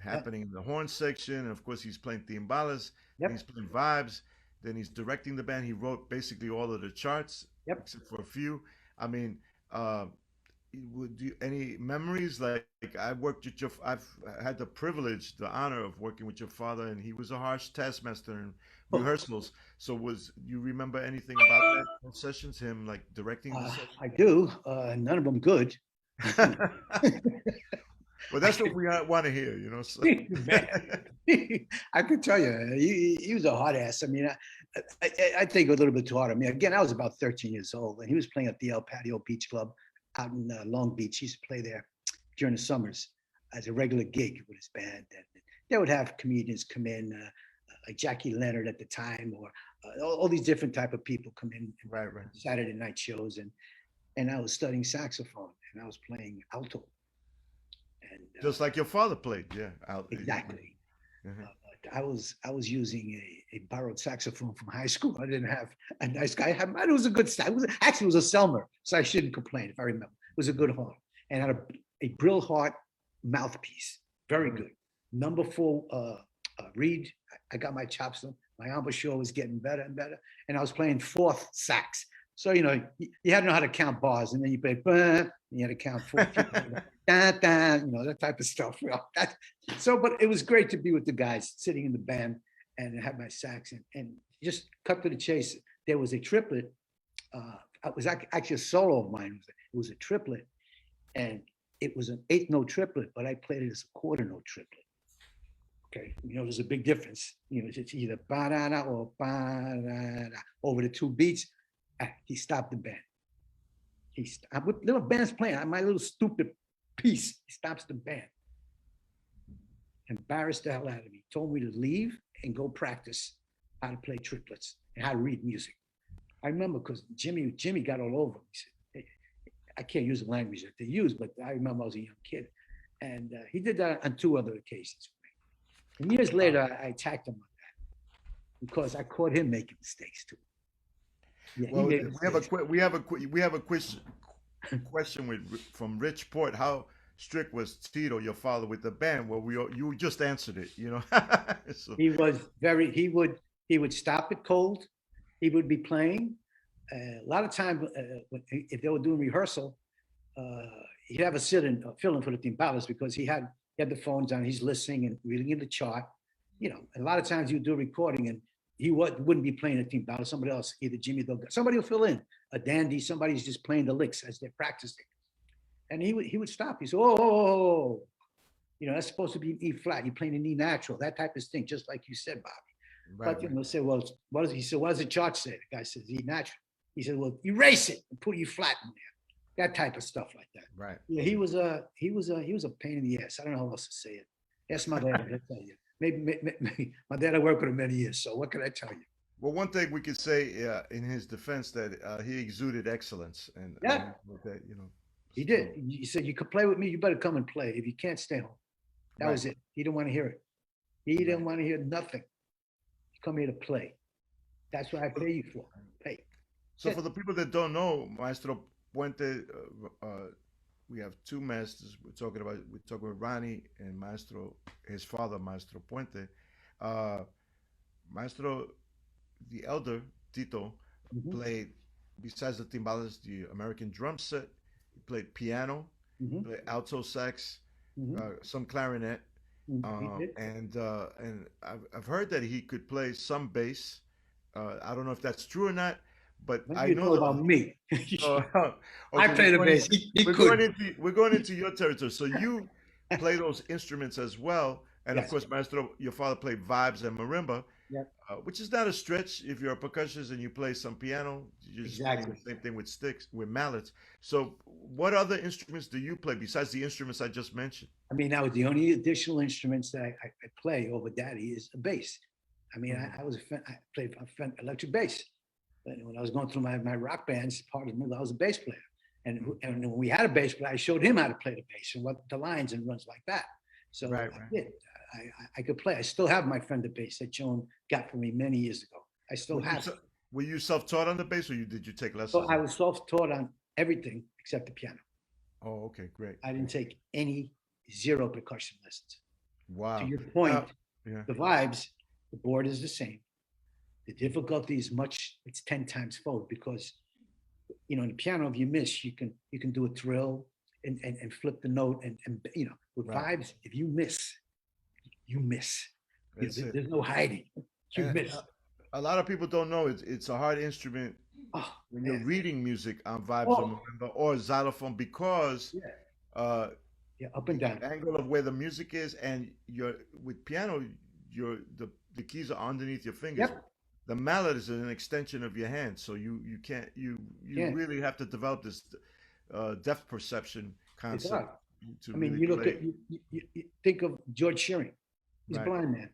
happening in the horn section. And of course, he's playing timbales. Yep. He's playing vibes. Then he's directing the band. He wrote basically all of the charts, Yep. except for a few. I mean, would you any memories? Like I worked with I've had the privilege, the honor of working with your father, and he was a harsh taskmaster in rehearsals. So you remember anything about that those sessions? Him like directing the session? I do. None of them good. Well, that's what we want to hear, you know. So. I could tell you, he was a hard ass. I mean, I think a little bit too hard on me. Again, I was about 13 years old, and he was playing at the El Patio Beach Club out in Long Beach. He used to play there during the summers as a regular gig with his band. And they would have comedians come in, like Jackie Leonard at the time, or all these different type of people come in. Right. Saturday night shows, and I was studying saxophone, and I was playing alto. And just like your father played, yeah. Exactly. I was using a borrowed saxophone from high school. I didn't have a nice guy. It was a good sax. It was a Selmer, so I shouldn't complain if I remember. It was a good horn, and had a Brill Hart mouthpiece. Very good. Number 4 reed. I got my chops. My embouchure was getting better and better, and I was playing 4th sax. So you had to know how to count bars, and then you play. And you had to count 4. That type of stuff. But it was great to be with the guys sitting in the band and have my sax and just cut to the chase. There was a triplet. It was actually a solo of mine. It was a triplet, and it was an 8-note triplet, but I played it as a quarter note triplet. Okay, there's a big difference. It's either ba-da-da or ba-da-da over the 2 beats. He stopped the band. With little bands playing, my little stupid piece, he stops the band. Embarrassed the hell out of me. Told me to leave and go practice how to play triplets and how to read music. I remember because Jimmy got all over me. He said, hey, I can't use the language that they use, but I remember I was a young kid. And he did that on 2 other occasions for me. And years later, I attacked him on that because I caught him making mistakes too. Yeah, well, we have a question from Rich Port. How strict was Tito, your father, with the band? Well, you just answered it. So. He was very. He would stop it cold. He would be playing. A lot of times, if they were doing rehearsal, he'd have a sit-in, fill in for the timbales because he had the phones on. He's listening and reading in the chart. A lot of times you do a recording and he wouldn't be playing a timbales. Somebody else, either Jimmy, somebody will fill in. A dandy, somebody's just playing the licks as they're practicing. And he would stop. He said, oh, that's supposed to be an E flat. You're playing an E natural, that type of thing, just like you said, Bobby. Right, But say, well, what does the chart say? The guy says E natural. He said, well, erase it and put E flat in there. That type of stuff like that. Right. Yeah, he was a pain in the ass. I don't know how else to say it. Ask my dad, he'll tell you. Maybe my dad, I worked with him many years, so what can I tell you? Well, one thing we could say in his defense that he exuded excellence, and Yeah. that He did. He said, you could play with me, you better come and play. If you can't, stay home. That was it. He didn't want to hear it. He didn't want to hear nothing. come here to play. That's what I pay you for. Pay. So for the people that don't know, Maestro Puente, we have two masters. We're talking about Ronnie and Maestro, his father, Maestro Puente. Maestro, the elder Tito, Mhm, played besides the timbales, the American drum set. He played piano, mhm, played alto sax, mhm, some clarinet, He did. and I've heard that he could play some bass. I don't know if that's true or not, but When I you know talk that. about me, Oh, I okay, play the bass. He could. we're going into your territory. So you play those instruments as well, and of Yes. course, Maestro, your father played vibes and marimba, Yeah. which is not a stretch if you're a percussionist and you play some piano. You're just playing Exactly. the same thing with sticks, with mallets. So, what other instruments do you play besides the instruments I just mentioned? I mean, now the only additional instruments that I play over Daddy is a bass. I mean, Mhm. I played electric bass. And when I was going through my rock bands, part of me, I was a bass player. And when we had a bass player, I showed him how to play the bass and what the lines and runs like that. So Right, I right. did. I could play. I still have my Fender bass that Joan got for me many years ago. I still Were you have it. se- were you self-taught on the bass, or did you take So lessons I on? was self-taught on everything except the piano. Oh, okay, great. I didn't take any zero percussion lessons. To Wow. your Now, point, yeah. the vibes, the board is the same. The difficulty is much, it's 10 times fold because in the piano, if you miss, you can do a trill and flip the note and with Right. vibes, if you miss, you miss. That's it. There's no hiding. You And miss. a lot of people don't know it's a hard instrument Oh when you're man. reading music on vibes or Oh marimba or xylophone because yeah. uh, Yeah, up and the down. angle of where the music is and you're with piano, the keys are underneath your fingers. Yep. The mallet is an extension of your hand, so you can't you Yeah. really have to develop this depth perception It's concept hard. to I mean, really you look play. at you think of George Shearing. He's a Right, blind man.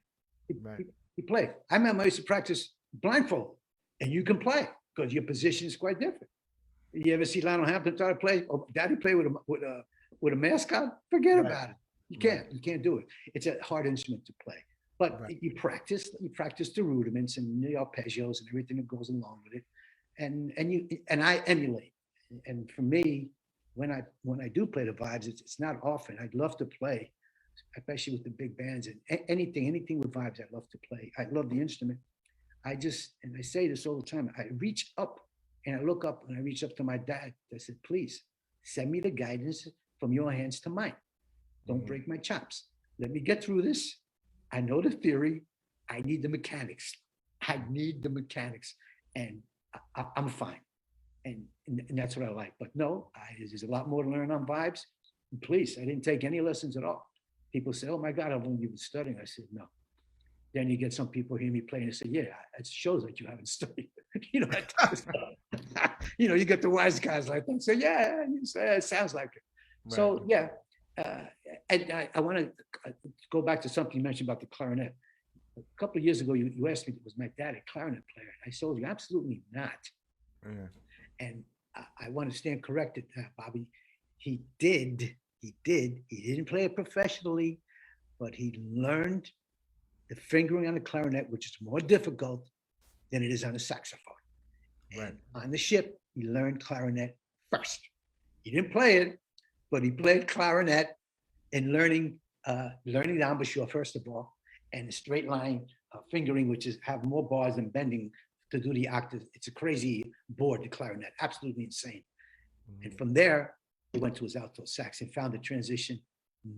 He, right, he, he played. I remember I used to practice blindfold, and you can play because your position is quite different. You ever see Lionel Hampton try to play or Daddy play with a mask on? Forget right, about it. You right, can't. You can't do it. It's a hard instrument to play. But right. you practice. You practice the rudiments and the arpeggios and everything that goes along with it. And I emulate. And for me, when I do play the vibes, it's not often. I'd love to play, especially with the big bands and anything with vibes. I love to play. I love the instrument. And I say this all the time. I reach up and I look up and I reach up to my dad. I said, please send me the guidance from your hands to mine. Don't Mhm. break my chops. Let me get through this. I know the theory. I need the mechanics. I need the mechanics. And I'm fine. And that's what I like. But no, there's a lot more to learn on vibes. And please, I didn't take any lessons at all. People say, oh my God, I've only been studying. I said, no. Then you get some people hear me play and say, yeah, it shows that you haven't studied. That type of stuff. You get the wise guys like that. Say, yeah, it sounds like it. Right. So, yeah. And I want to go back to something you mentioned about the clarinet. A couple of years ago, you asked me, was my dad a clarinet player? I told you, absolutely not. Yeah. And I want to stand corrected, Bobby. He did. He did. He didn't play it professionally, but he learned the fingering on the clarinet, which is more difficult than it is on the saxophone. Right. And on the ship, he learned clarinet first. He didn't play it, but he played clarinet in learning the embouchure first of all, and the straight line fingering, which is have more bars and bending to do the octave. It's a crazy board, the clarinet, absolutely insane. And from there, he went to his alto sax and found the transition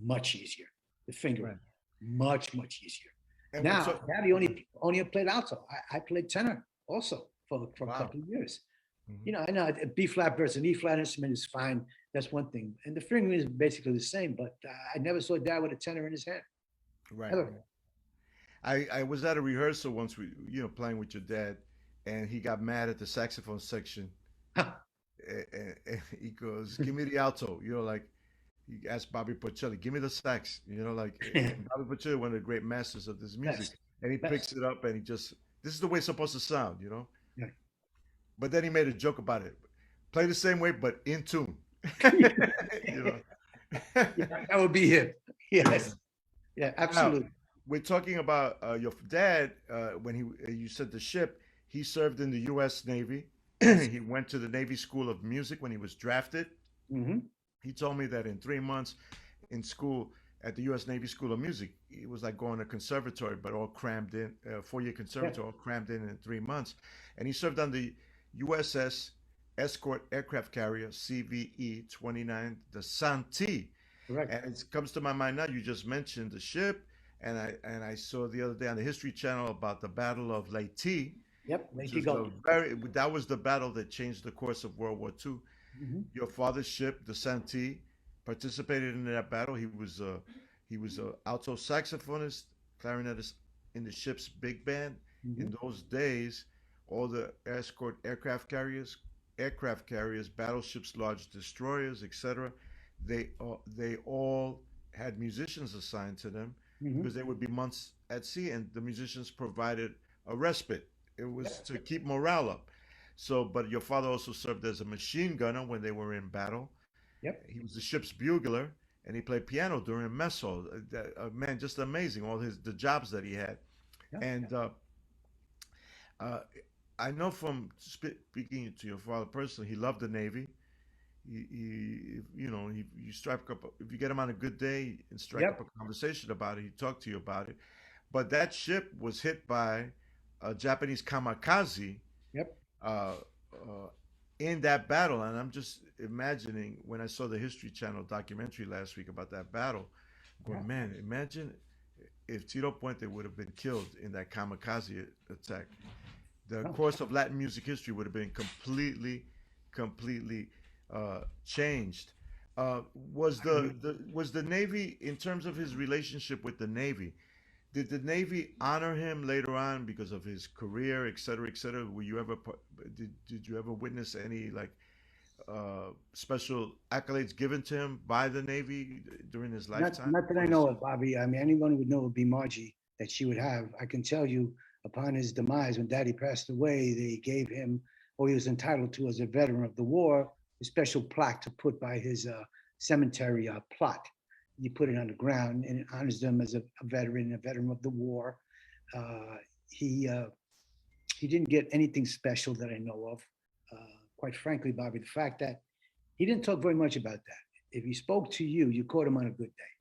much easier. The fingering, Right. much easier. And Now, Daddy only played alto. I played tenor also for a Wow. couple of years. Mhm. I know a B flat versus an E flat instrument is fine. That's one thing. And the fingering is basically the same, but I never saw Dad with a tenor in his hand. Right. Ever. Right. I was at a rehearsal once, playing with your dad, and he got mad at the saxophone section. And he goes, "Give me the alto." Like he asked Bobby Porcelli, "Give me the sax." And Bobby Porcelli, one of the great masters of this music, Best. and he Best. picks it up and this is the way it's supposed to sound. Yeah. But then he made a joke about it. Play the same way, but in tune. you know. Yeah, that would be him. Yes. Yeah, absolutely. we're talking about your dad when you said the ship. He served in the U.S. Navy. Yes. He went to the Navy School of Music when he was drafted. Hmm. He told me that in 3 months in school at the U.S. Navy School of Music, it was like going to conservatory, but all crammed in, 4-year Yeah. conservatory, all crammed in 3 months. And he served on the USS Escort Aircraft Carrier CVE 29, the Santee. Correct. And it comes to my mind now. You just mentioned the ship, and I saw the other day on the History Channel about the Battle of Leyte, Yep. There which you is go. that was the battle that changed the course of World War II. Hmm. Your father's ship, the Santee, participated in that battle. He was a alto saxophonist, clarinetist in the ship's big band. Hmm. In those days, all the escort aircraft carriers, battleships, large destroyers, etc. They all had musicians assigned to them Hmm. because they would be months at sea, and the musicians provided a respite. It was Yep. to keep morale up. So, but your father also served as a machine gunner when they were in battle. Yep. He was the ship's bugler, and he played piano during mess hall. Man, just amazing! All the jobs that he had, Yep. and uh, I know from speaking to your father personally, he loved the Navy. You strike up if you get him on a good day and strike up Yep. a conversation about it. He talked to you about it. But that ship was hit by a Japanese kamikaze Yep. uh, uh, in that battle. And I'm just imagining when I saw the History Channel documentary last week about that battle, Yeah. going, man, imagine if Tito Puente would have been killed in that kamikaze attack. The No. course of Latin music history would have been completely changed. Was I agree. the Navy, in terms of his relationship with the Navy, did the Navy honor him later on because of his career, et cetera, et cetera? Were you ever did you ever witness any like special accolades given to him by the Navy during his Not, lifetime? not that I know of, Bobby. I mean, anyone would know would be Margie that she would have. I can tell you, upon his demise, when Daddy passed away, they gave him, or he was entitled to, as a veteran of the war, a special plaque to put by his cemetery plot. You put it on the ground, and it honors him as a veteran of the war. Uh, he he didn't get anything special that I know of. Quite frankly, Bobby, the fact that he didn't talk very much about that. If he spoke to you, you caught him on a good day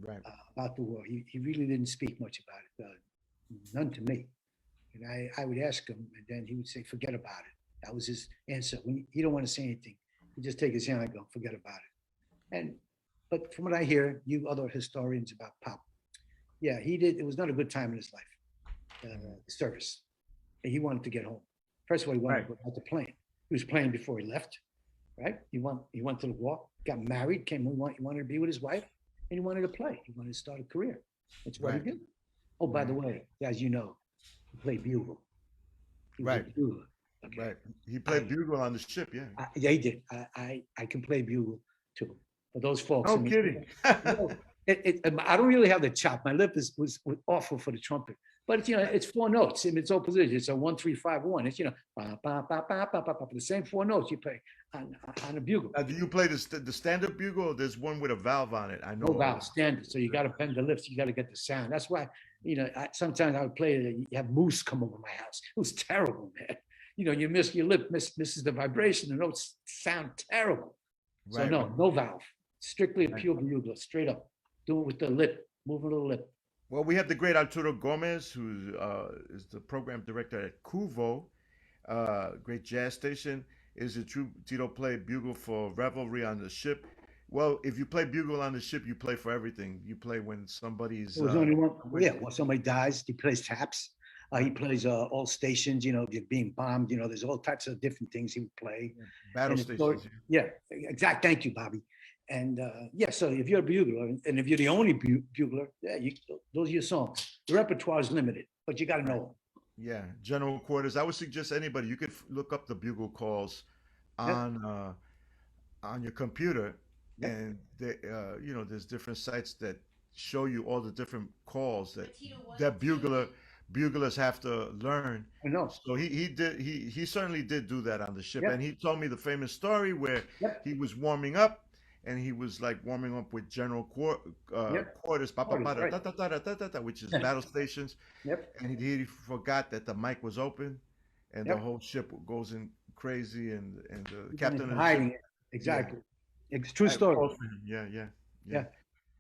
Right, about the war. He really didn't speak much about it, none to me. And I would ask him, and then he would say, "Forget about it." That was his answer. When he don't want to say anything, he just take his hand and go, "Forget about it." And but from what I hear, you other historians about Pop, yeah, he did. It was not a good time in his life, service. He wanted to get home. First of all, he wanted right, to go out to plane. He was playing before he left, right? He went to the war, got married, came home. He wanted to be with his wife, and he wanted to play. He wanted to start a career. That's what he right, did. Oh, by the right, way, as you know, he played bugle. He was a right, bugler. Okay. right. He played I, bugle on the ship. Yeah. yeah, he did. I can play bugle too. For those folks, I No mean, kidding. you know, I don't really have the chop. My lip was awful for the trumpet. But it's, it's four notes in its own position. It's a 1-3-5-1. It's ba, ba, ba, ba, ba, ba, ba, the same four notes you play on a bugle. Now, do you play the standard bugle? Or there's one with a valve on it. I know No of. vowel standard. So you got to bend the lips. You got to get the sound. That's why sometimes I would play it. You have moose come over my house. It was terrible, man. You miss your lip, misses the vibration. The notes sound terrible. So Right, right, no valve. Strictly a right. pure bugler, straight up. Do it with the lip, moving the lip. Well, we have the great Arturo Gomez, who is the program director at Cuvo, great jazz station. Is it true Tito played bugle for revelry on the ship? Well, if you play bugle on the ship, you play for everything. You play when somebody's There was only one. when Yeah, when somebody dies, he plays taps. He plays all stations. You're being bombed. There's all types of different things he would play. battle And stations. yeah, exact. Thank you, Bobby. And yeah, so if you're a bugler, and if you're the only bugler, yeah, those are your songs. The repertoire is limited, but you got to Right. know Yeah, general quarters. I would suggest anybody you could look up the bugle calls them. on your computer, Yep, yep. and there's different sites that show you all the different calls that Tito one, that buglers have to learn. I know. So he certainly did do that on the ship, and Yep, he told me the famous story where yep. he was warming up, and he was like warming up with general Yep. quarters, pa pa pa Quarters, da right. da da da da da da, da, which is battle stations, Yep. and he forgot that the mic was open, and the Yep. whole ship goes in crazy, and the He went captain into of the ship, hiding it. yeah, Exactly. It's true story. falls for him. Yeah, yeah, yeah. Yeah.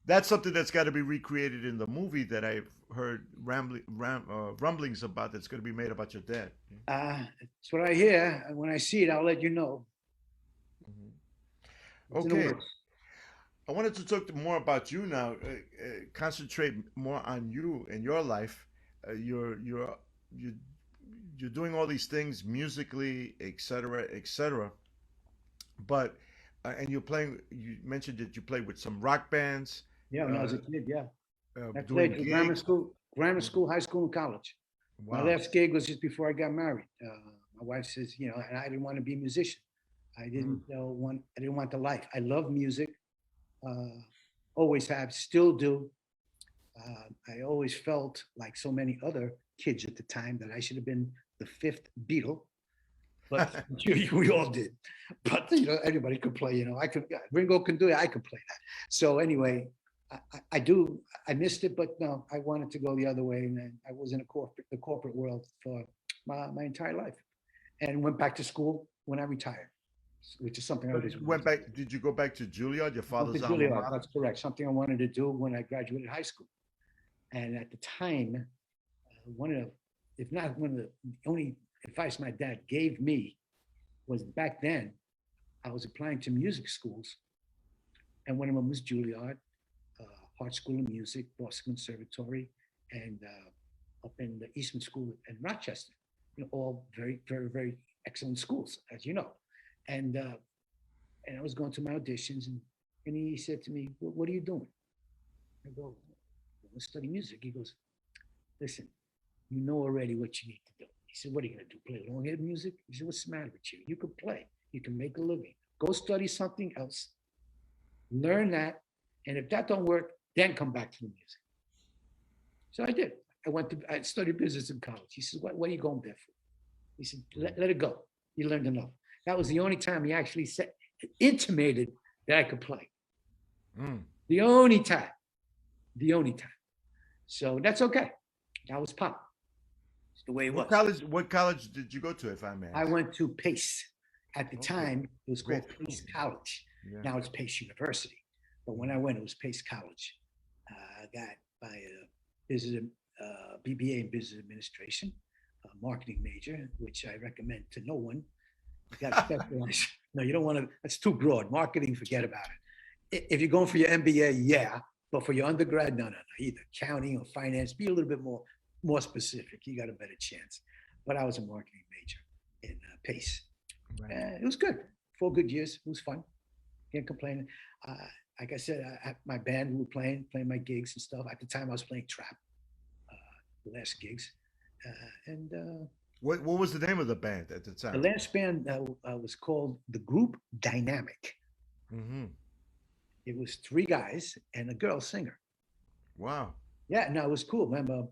That's something that's got to be recreated in the movie that I've heard rumblings about. That's going to be made about your dad. It's what I hear. And when I see it, I'll let you know. Mhm. It's in the Okay, works. I wanted to talk more about you now. Concentrate more on you and your life. You you're doing all these things musically, etc., etc. But and you're playing. You mentioned that you played with some rock bands, Yeah, when I was uh, a kid, yeah. I doing played for gigs. grammar Yeah. school, high school, and college. My Wow. last gig was just before I got married. My wife says, and I didn't want to be a musician. Mm. I didn't want the life. I love music. Uh, Always have, still do. I always felt like so many other kids at the time that I should have been the fifth Beatle, but we all did. But anybody could play. I could. Ringo can do it. I could play that. So anyway, I do. I missed it, but no, I wanted to go the other way, and then I was in the corporate world for my entire life, and went back to school when I retired, which is something I But always you wanted went to do. back. Did you go back to Juilliard, your Went to father's alma Juilliard. mater? That's correct. Something I wanted to do when I graduated high school. And at the time, one of the, if not one of the only advice my dad gave me was back then, I was applying to music schools, and one of them was Juilliard, Hart School of Music, Boston Conservatory, and up in the Eastman School in Rochester. All very, very, very excellent schools, as you know. And I was going to my auditions, and he said to me, "What are you doing?" I go, "I want to study music." He goes, "Listen, you know already what you need to do." He said, "What are you going to do? Play long-haired music?" He said, "What's the matter with you? You can play. You can make a living. Go study something else. Learn that. And if that don't work, then come back to the music." So I did. I studied business in college. He said, what are you going there for? He said, let it go. You learned enough. That was the only time he actually said, intimated that I could play. Mm. The only time. The only time. So that's okay. That was pop. It's the way it What was. college? What college did you go to, if I may I ask? went to Pace. At the Okay, time, it was great called school. Pace College. Yeah. Now it's Pace University. But when I went, it was Pace College. I got my BBA in Business Administration, a marketing major, which I recommend to no one. You got to specialize. No, you don't want to. That's too broad. Marketing, forget about it. If you're going for your MBA, yeah. But for your undergrad, no. Either accounting or finance, be a little bit more specific. You got a better chance. But I was a marketing major in Pace. Right. It was good. 4 good years. It was fun. Can't complain. Like I said, my band, we were playing my gigs and stuff. At the time, I was playing trap, the last gigs. And What was the name of the band at the the time? last band was called the Group Dynamic. Mm-hmm. It was 3 guys and a girl singer. Wow. Yeah, no, it was cool. Remember,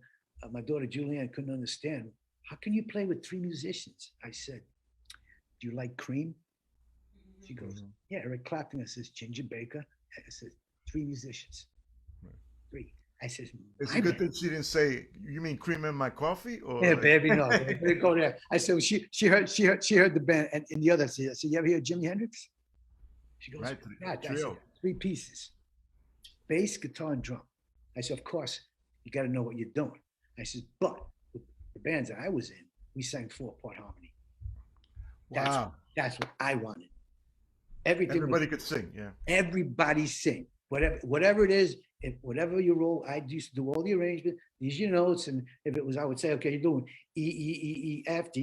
my daughter Julianne couldn't understand. How can you play with 3 musicians? I said, "Do you like cream?" She goes, Mm-hmm. "Yeah." Eric Clapton. I says, "Ginger Baker." I said, 3 musicians. Right. 3. I says, It's "My a good band." thing she didn't say, "You mean cream in my coffee?" Or Yeah, like, baby, no, I didn't go there. I said, she heard the band, and the other said, I said, "You ever hear Jimi Hendrix?" She goes, right, "Yeah." I said, trio. 3 pieces, bass, guitar, and drum. I said, "Of course, you got to know what you're doing." I said, "But with the bands that I was in, we sang 4-part harmony. That's Wow. that's what I wanted. Everything was Everybody could sing. Yeah. everybody sing whatever it is. If whatever your role, I used to do all the arrangement. These are your notes, and if it was, I would say, "Okay, you're doing E F D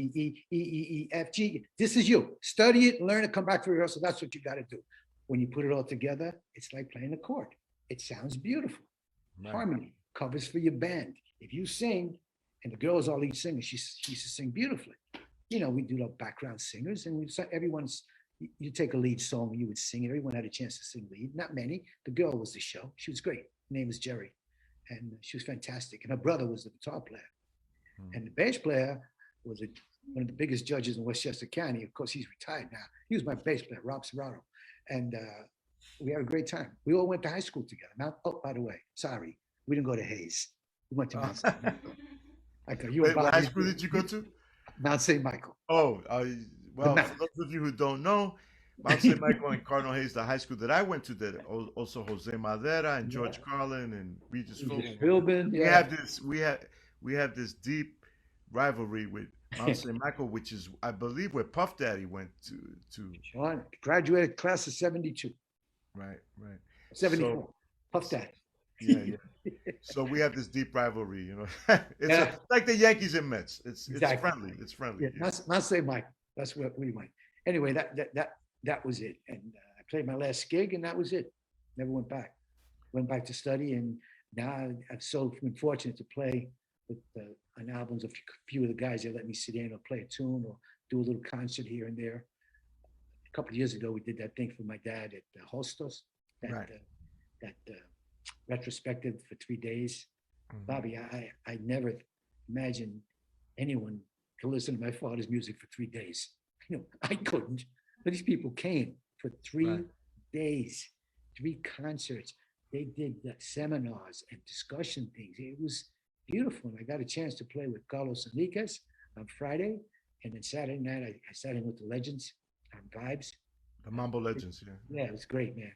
E F G. This is you. Study it, learn it, come back for rehearsal. That's what you got to do." When you put it all together, it's like playing a chord. It sounds beautiful. Right. Harmony covers for your band. If you sing, and the girl is our lead singer, she used to sing beautifully. We do the background singers, and everyone's. You take a lead song, you would sing it. Everyone had a chance to sing lead. Not many. The girl was the show. She was great. Her name is Jerry, and she was fantastic. And her brother was the guitar player, and the bass player was one of the biggest judges in Westchester County. Of course, he's retired now. He was my bass player, Rob Serrato, and We had a great time. We all went to high school together. Oh, by the way, sorry, we didn't go to Hayes. We went to Mount St. Michael. Like you and What high Bobby, school did you go to? Mount St. Michael. Oh, The well, Mount. for those of you who don't know, Mount St. Michael and Cardinal Hayes, the high school that I went to, that also Jose Madera and Yeah. George Carlin and Regis Regis Philbin. Philbin, We yeah. have this, we have this deep rivalry with Mount St. Michael, which is, I believe, where Puff Daddy went to. Sean graduated class of 72, Right, right. 74. So, Puff Daddy. yeah, yeah. So we have this deep rivalry, you know. It's Yeah. like the Yankees and Mets. It's Exactly. friendly. It's friendly. Yeah, Mount St. Michael. That's what we went. Anyway, that was it. And I played my last gig, and that was it. Never went back. Went back to study, and now I've so been fortunate to play with on albums of a few of the guys that let me sit in or play a tune or do a little concert here and there. A couple of years ago, we did that thing for my dad at Hostos, that Right. that retrospective for 3 days. Mhm. Bobby, I never imagined anyone could listen to my father's music for 3 days. You know, I couldn't, but these people came for 3 Right. days, 3 concerts. They did the seminars and discussion things. It was beautiful. And I got a chance to play with Carlos Enriquez on Friday. And then Saturday night, I sat in with the Legends on Vibes. The Mambo Legends, yeah. Yeah, it was great, man.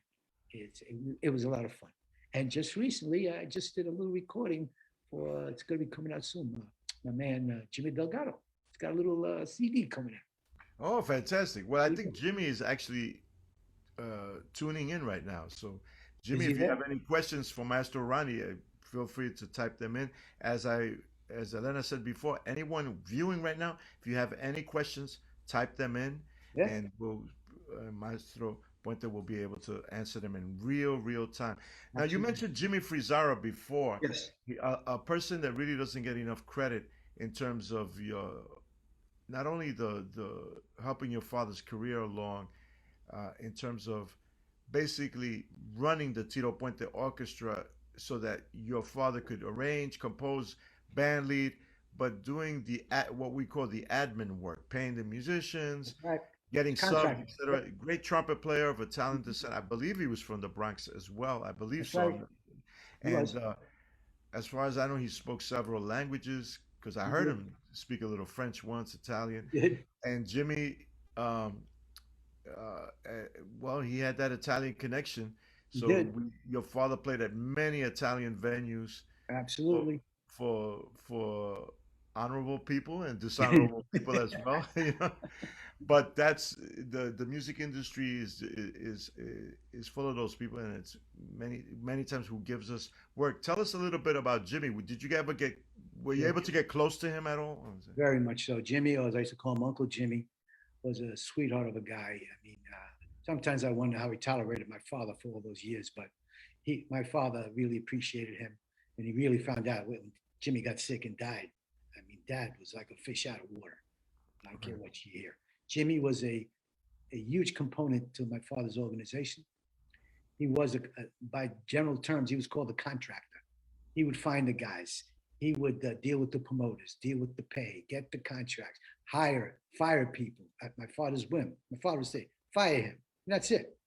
It was a lot of fun. And just recently, I just did a little recording for, it's going to be coming out soon. My man, Jimmy Delgado. He's got a little CD coming out. Oh, fantastic. Well, I think Jimmy is actually tuning in right now. So, Jimmy, Is he if you there? have any questions for Master Ronnie, feel free to type them in. As Elena said before, anyone viewing right now, if you have any questions, type them in, Yeah. and Maestro Puente will be able to answer them in real time. Now, you Absolutely. mentioned Jimmy Frizara before. Yes. A person that really doesn't get enough credit in terms of your not only the helping your father's career along, in terms of basically running the Tito Puente Orchestra so that your father could arrange, compose, band lead, but doing what we call the admin work, paying the musicians, Right. getting subs, Contract. etc. Great trumpet player of Italian descent. I believe he was from the Bronx as well. I believe That's so. right. He was. And as far as I know, he spoke several languages because I He heard did. him speak a little French once, Italian. He did. And Jimmy, um, well, he had that Italian connection. He So did. your father played at many Italian venues for Absolutely. for honorable people and dishonorable people as well. You know? But that's the music industry is full of those people, and it's many times who gives us work. Tell us a little bit about Jimmy. Did you ever were you Yeah, able to get close to him at all? Or was it- very much so. Jimmy, or as I used to call him, Uncle Jimmy, was a sweetheart of a guy. I mean, sometimes I wonder how he tolerated my father for all those years, but my father really appreciated him, and he really found out when Jimmy got sick and died. I mean, Dad was like a fish out of water. I don't care what you hear. Jimmy was a huge component to my father's organization. He was, by general terms, he was called a contractor. He would find the guys. He would deal with the promoters, deal with the pay, get the contracts, fire people at my father's whim. My father would say, fire him. And that's it.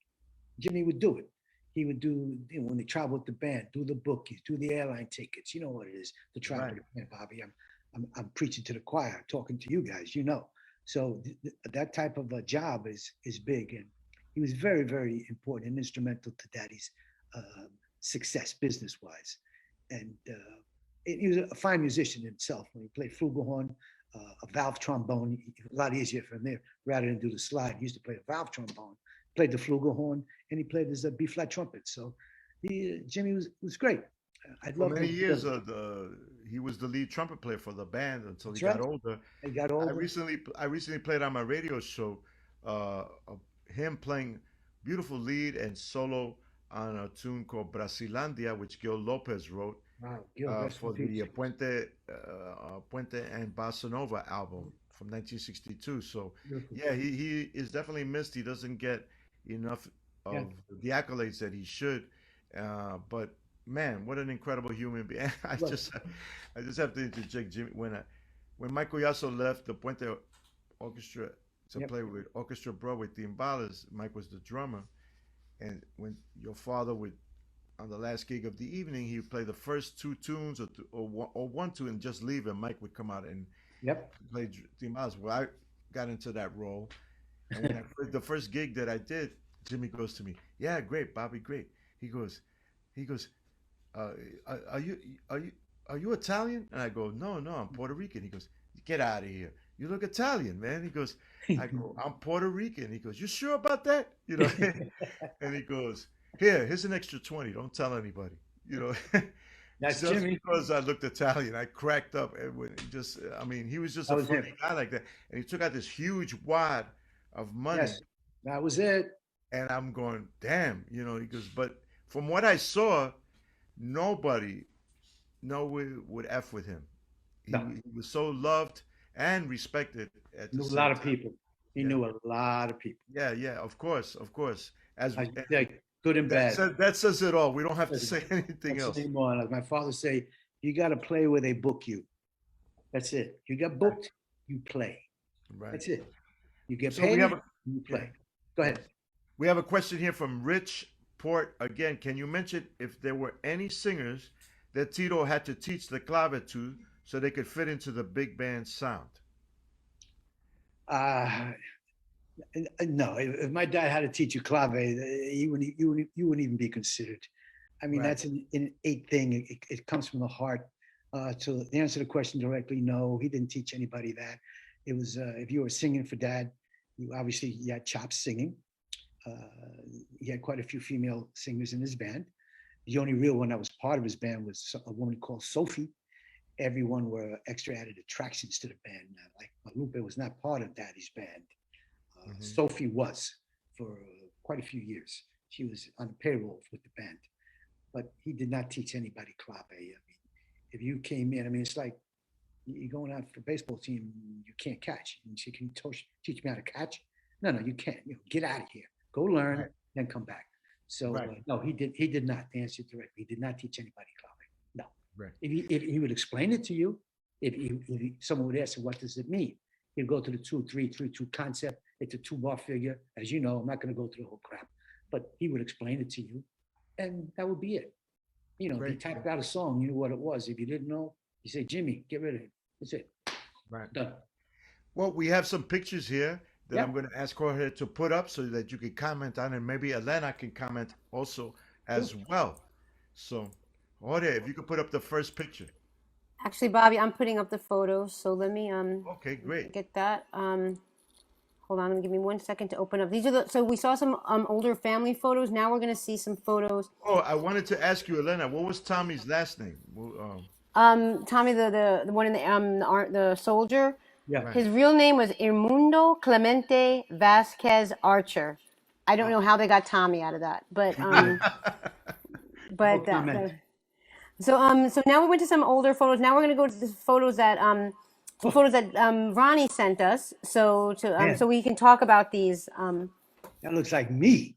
Jimmy would do it. He would do, when they travel with the band, do the bookies, do the airline tickets. You know what it is to travel with the band, Bobby. I'm preaching to the choir, talking to you guys, you know. So that type of a job is big. And he was very, very important and instrumental to Daddy's success business-wise. And he was a fine musician himself. When he played flugelhorn, a valve trombone, a lot easier for him there, rather than do the slide. He used to play a valve trombone, played the flugelhorn, and he played his B-flat trumpet. So Jimmy was great. I'd For love many to. years, he was the lead trumpet player for the band until That's he right. got older. He got I older. recently played on my radio show of him playing beautiful lead and solo on a tune called Brasilandia, which Gil Lopez wrote Wow, Gil, rest for in the peace. Puente and Bossa Nova album from 1962. So Beautiful. yeah, he is definitely missed. He doesn't get enough of Yeah. the accolades that he should. But man, what an incredible human being! Look. I just have to interject, Jimmy. When Michael Yasso left the Puente Orchestra to Yep. play with Orchestra Broadway Timbales, Mike was the drummer. and when your father would, on the last gig of the evening, he would play the first two tunes or one tune and just leave, and Mike would come out and Yep. play Timbales. Well, I got into that role, and when the first gig that I did, Jimmy goes to me, "Yeah, great, Bobby, great." He goes, uh, "Are you are you are you Italian?" And I go, "No, no, I'm Puerto Rican." He goes, "Get out of here! You look Italian, man." He goes, I go, "I'm Puerto Rican." He goes, "You sure about that?" And he goes, here's an extra 20. Don't tell anybody. You know, That's just Jimmy. because I looked Italian, I cracked up. And when he just, I mean, he was just That a was him. funny guy like that. And he took out this huge wad of money, Yes, that was it. and I'm going, damn. He goes, but from what I saw, nobody, no would f with him. He, No, he was so loved and respected at he the knew a same lot of time. people. He Yeah, knew a lot of people. yeah, yeah. Of course, of course. As I should say, good and bad. that says it all. We don't have to Listen, say anything that's the else. same one. Like my father say, you got to play where they book you. That's it. You get booked, you play. Right. That's it. You get So we have paid, a you yeah, play. Go yeah. ahead. We have a question here from Rich Port again. Can you mention if there were any singers that Tito had to teach the clave to so they could fit into the big band sound? Uh, no, if my dad had to teach you clave, you wouldn't even be considered. I mean, Right. that's an innate thing. It comes from the heart. To answer the question directly, no, he didn't teach anybody that. It was if you were singing for dad, you had chops singing. He had quite a few female singers in his band. The only real one that was part of his band was a woman called Sophie. Everyone were extra added attractions to the band. Like Lupe was not part of Daddy's band. Hmm. Sophie was for quite a few years. She was on the payroll with the band, but he did not teach anybody clave. I mean, if you came in, I mean, it's like you're going out for a baseball team, you can't catch. And she can teach me how to catch. No, no, you can't. Get out of here. Go learn, Right. then come back. So Right. no, he did not. To answer directly, he did not teach anybody clave. No. Right. If he would explain it to you, if someone would ask him, what does it mean? He'd go to the 2-3-3-2 concept. It's a 2-bar figure. As you know, I'm not going to go through the whole crap, but he would explain it to you, and that would be it. If he Great. typed out a song, you knew what it was. If you didn't know, you say, Jimmy, get rid of him. That's it. Right. Done. Well, we have some pictures here that I'm Yeah, going to ask Jorge to put up so that you can comment on, and maybe Elena can comment also as sure. well. So, Jorge, if you could put up the first picture. Actually, Bobby, I'm putting up the photos, so let me Okay, great. get that. Hold on, give me 1 second to open up. These are so we saw some older family photos. Now we're gonna see some photos. Oh, I wanted to ask you, Elena, what was Tommy's last name? Tommy, the one in the soldier. Yeah. Right. His real name was Irmundo Clemente Vasquez Archer. I don't know how they got Tommy out of that, but No comment. so now we went to some older photos. Now we're gonna go to the photos that Ronnie sent us. Man, So we can talk about these. that looks like me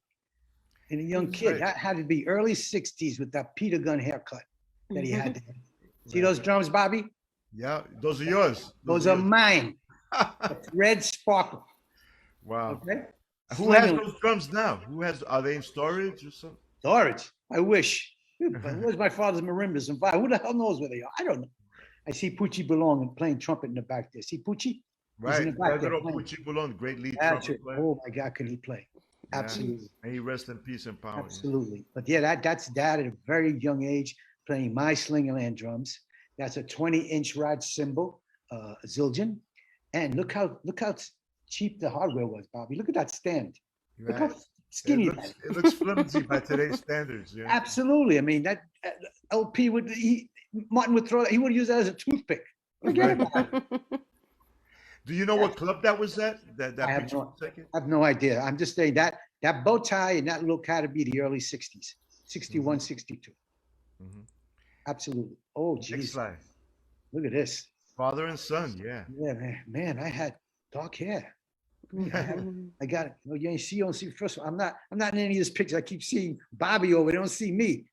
and a young kid. Right. That had to be early 60s with that Peter Gunn haircut that he had. See Right. those drums, Bobby? Yeah, those are yours. Those are yours. mine. Red sparkle. Wow. Okay. Who has Slinging those drums now? Are they in storage or something? storage. I wish. But where's my father's marimbas and violin? Who the hell knows where they are? I don't know. I see Pucci Belong and playing trumpet in the back there. See Pucci? He's in Right. the back there Pedro playing. Pucci Bolon, great lead That's trumpet it. player. Oh my God, can he play? Yeah. Absolutely. May he rest in peace and power. Absolutely. But yeah, that's dad at a very young age playing my Slingerland drums. That's a 20-inch rod cymbal, Zildjian. And look how cheap the hardware was, Bobby. Look at that stand. Look Right. how skinny It that looks, is. it looks flimsy by today's standards. Yeah. Absolutely. I mean, that LP Martin would throw that. He would use that as a toothpick. Forget Right. about it. Do you know what club that was at? That I have picture was taken? I have no idea. I'm just saying that bow tie and that look had to be the early 60s, 61, 62. Mhm. Absolutely. Oh, Next geez. slide. Look at this. Father and son. Yeah. Yeah, man, I had dark hair. I got it. You don't see. First of all, I'm not in any of this pictures. I keep seeing Bobby over. They don't see me.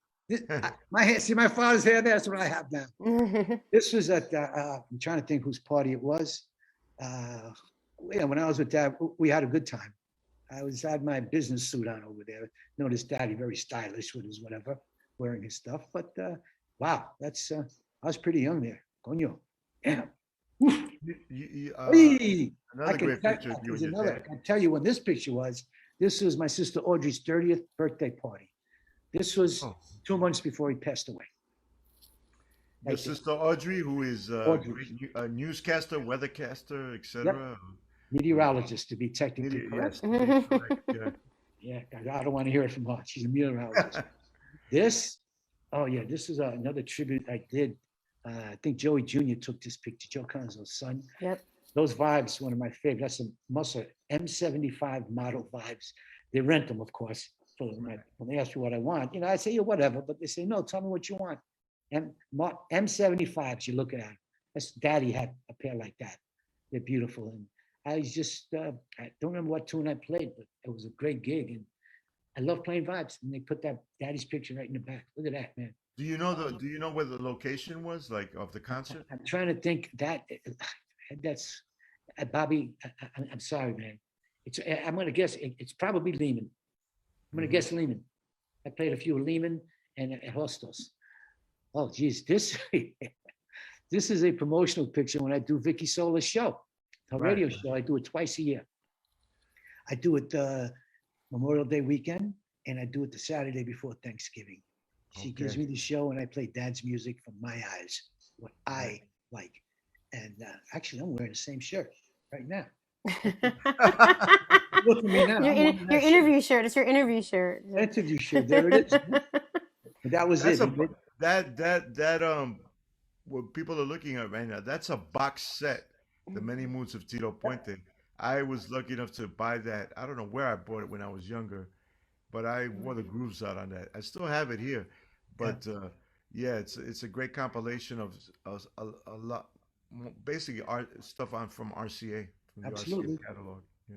My hair, see my father's hair there? That's what I have now. This was at, I'm trying to think whose party it was. Yeah, when I was with dad, we had a good time. had my business suit on over there. Noticed Daddy very stylish with his whatever, wearing his stuff. But wow, that's I was pretty young there. Coño. Damn. Hey, Another great picture of you and your dad. I tell you when this picture was. This was my sister Audrey's 30th birthday party. This was 2 months before he passed away. Your sister Audrey, who is a newscaster, weathercaster, etc. Meteorologist, to be technically correct. Yes, correct. Yeah, I don't want to hear it from her. She's a meteorologist. This is another tribute I did. I think Joey Jr. took this picture, Joe Conzo's son. Yep. Those vibes, one of my favorites. That's a Muscle M75 model vibes. They rent them, of course. So when they ask me what I want, I say, yeah, whatever. But they say, no, tell me what you want. M75s, you look at them. That's Daddy had a pair like that. They're beautiful. And I just, I don't remember what tune I played, but it was a great gig. And I love playing vibes. And they put that Daddy's picture right in the back. Look at that, man. Do you know where the location was, like, of the concert? I'm trying to think that's Bobby. I'm sorry, man. I'm gonna guess it's probably Lehman. I'm gonna guess Lehman. I played a few Lehman and Hostos. Oh, geez, this is a promotional picture when I do Vicky Sola's show, her radio show. I do it twice a year. I do it Memorial Day weekend, and I do it the Saturday before Thanksgiving. She gives me the show, and I play Dad's music from my eyes, what I like. And actually, I'm wearing the same shirt right now. Look at me now. Your interview shirt. It's your interview shirt. Interview shirt. There it is. That was it. What people are looking at right now, that's a box set, The Many Moods of Tito Puente. I was lucky enough to buy that. I don't know where I bought it when I was younger, but I wore the grooves out on that. I still have it here. But it's a great compilation of a lot, basically art stuff from RCA, from the RCA catalog. Yeah.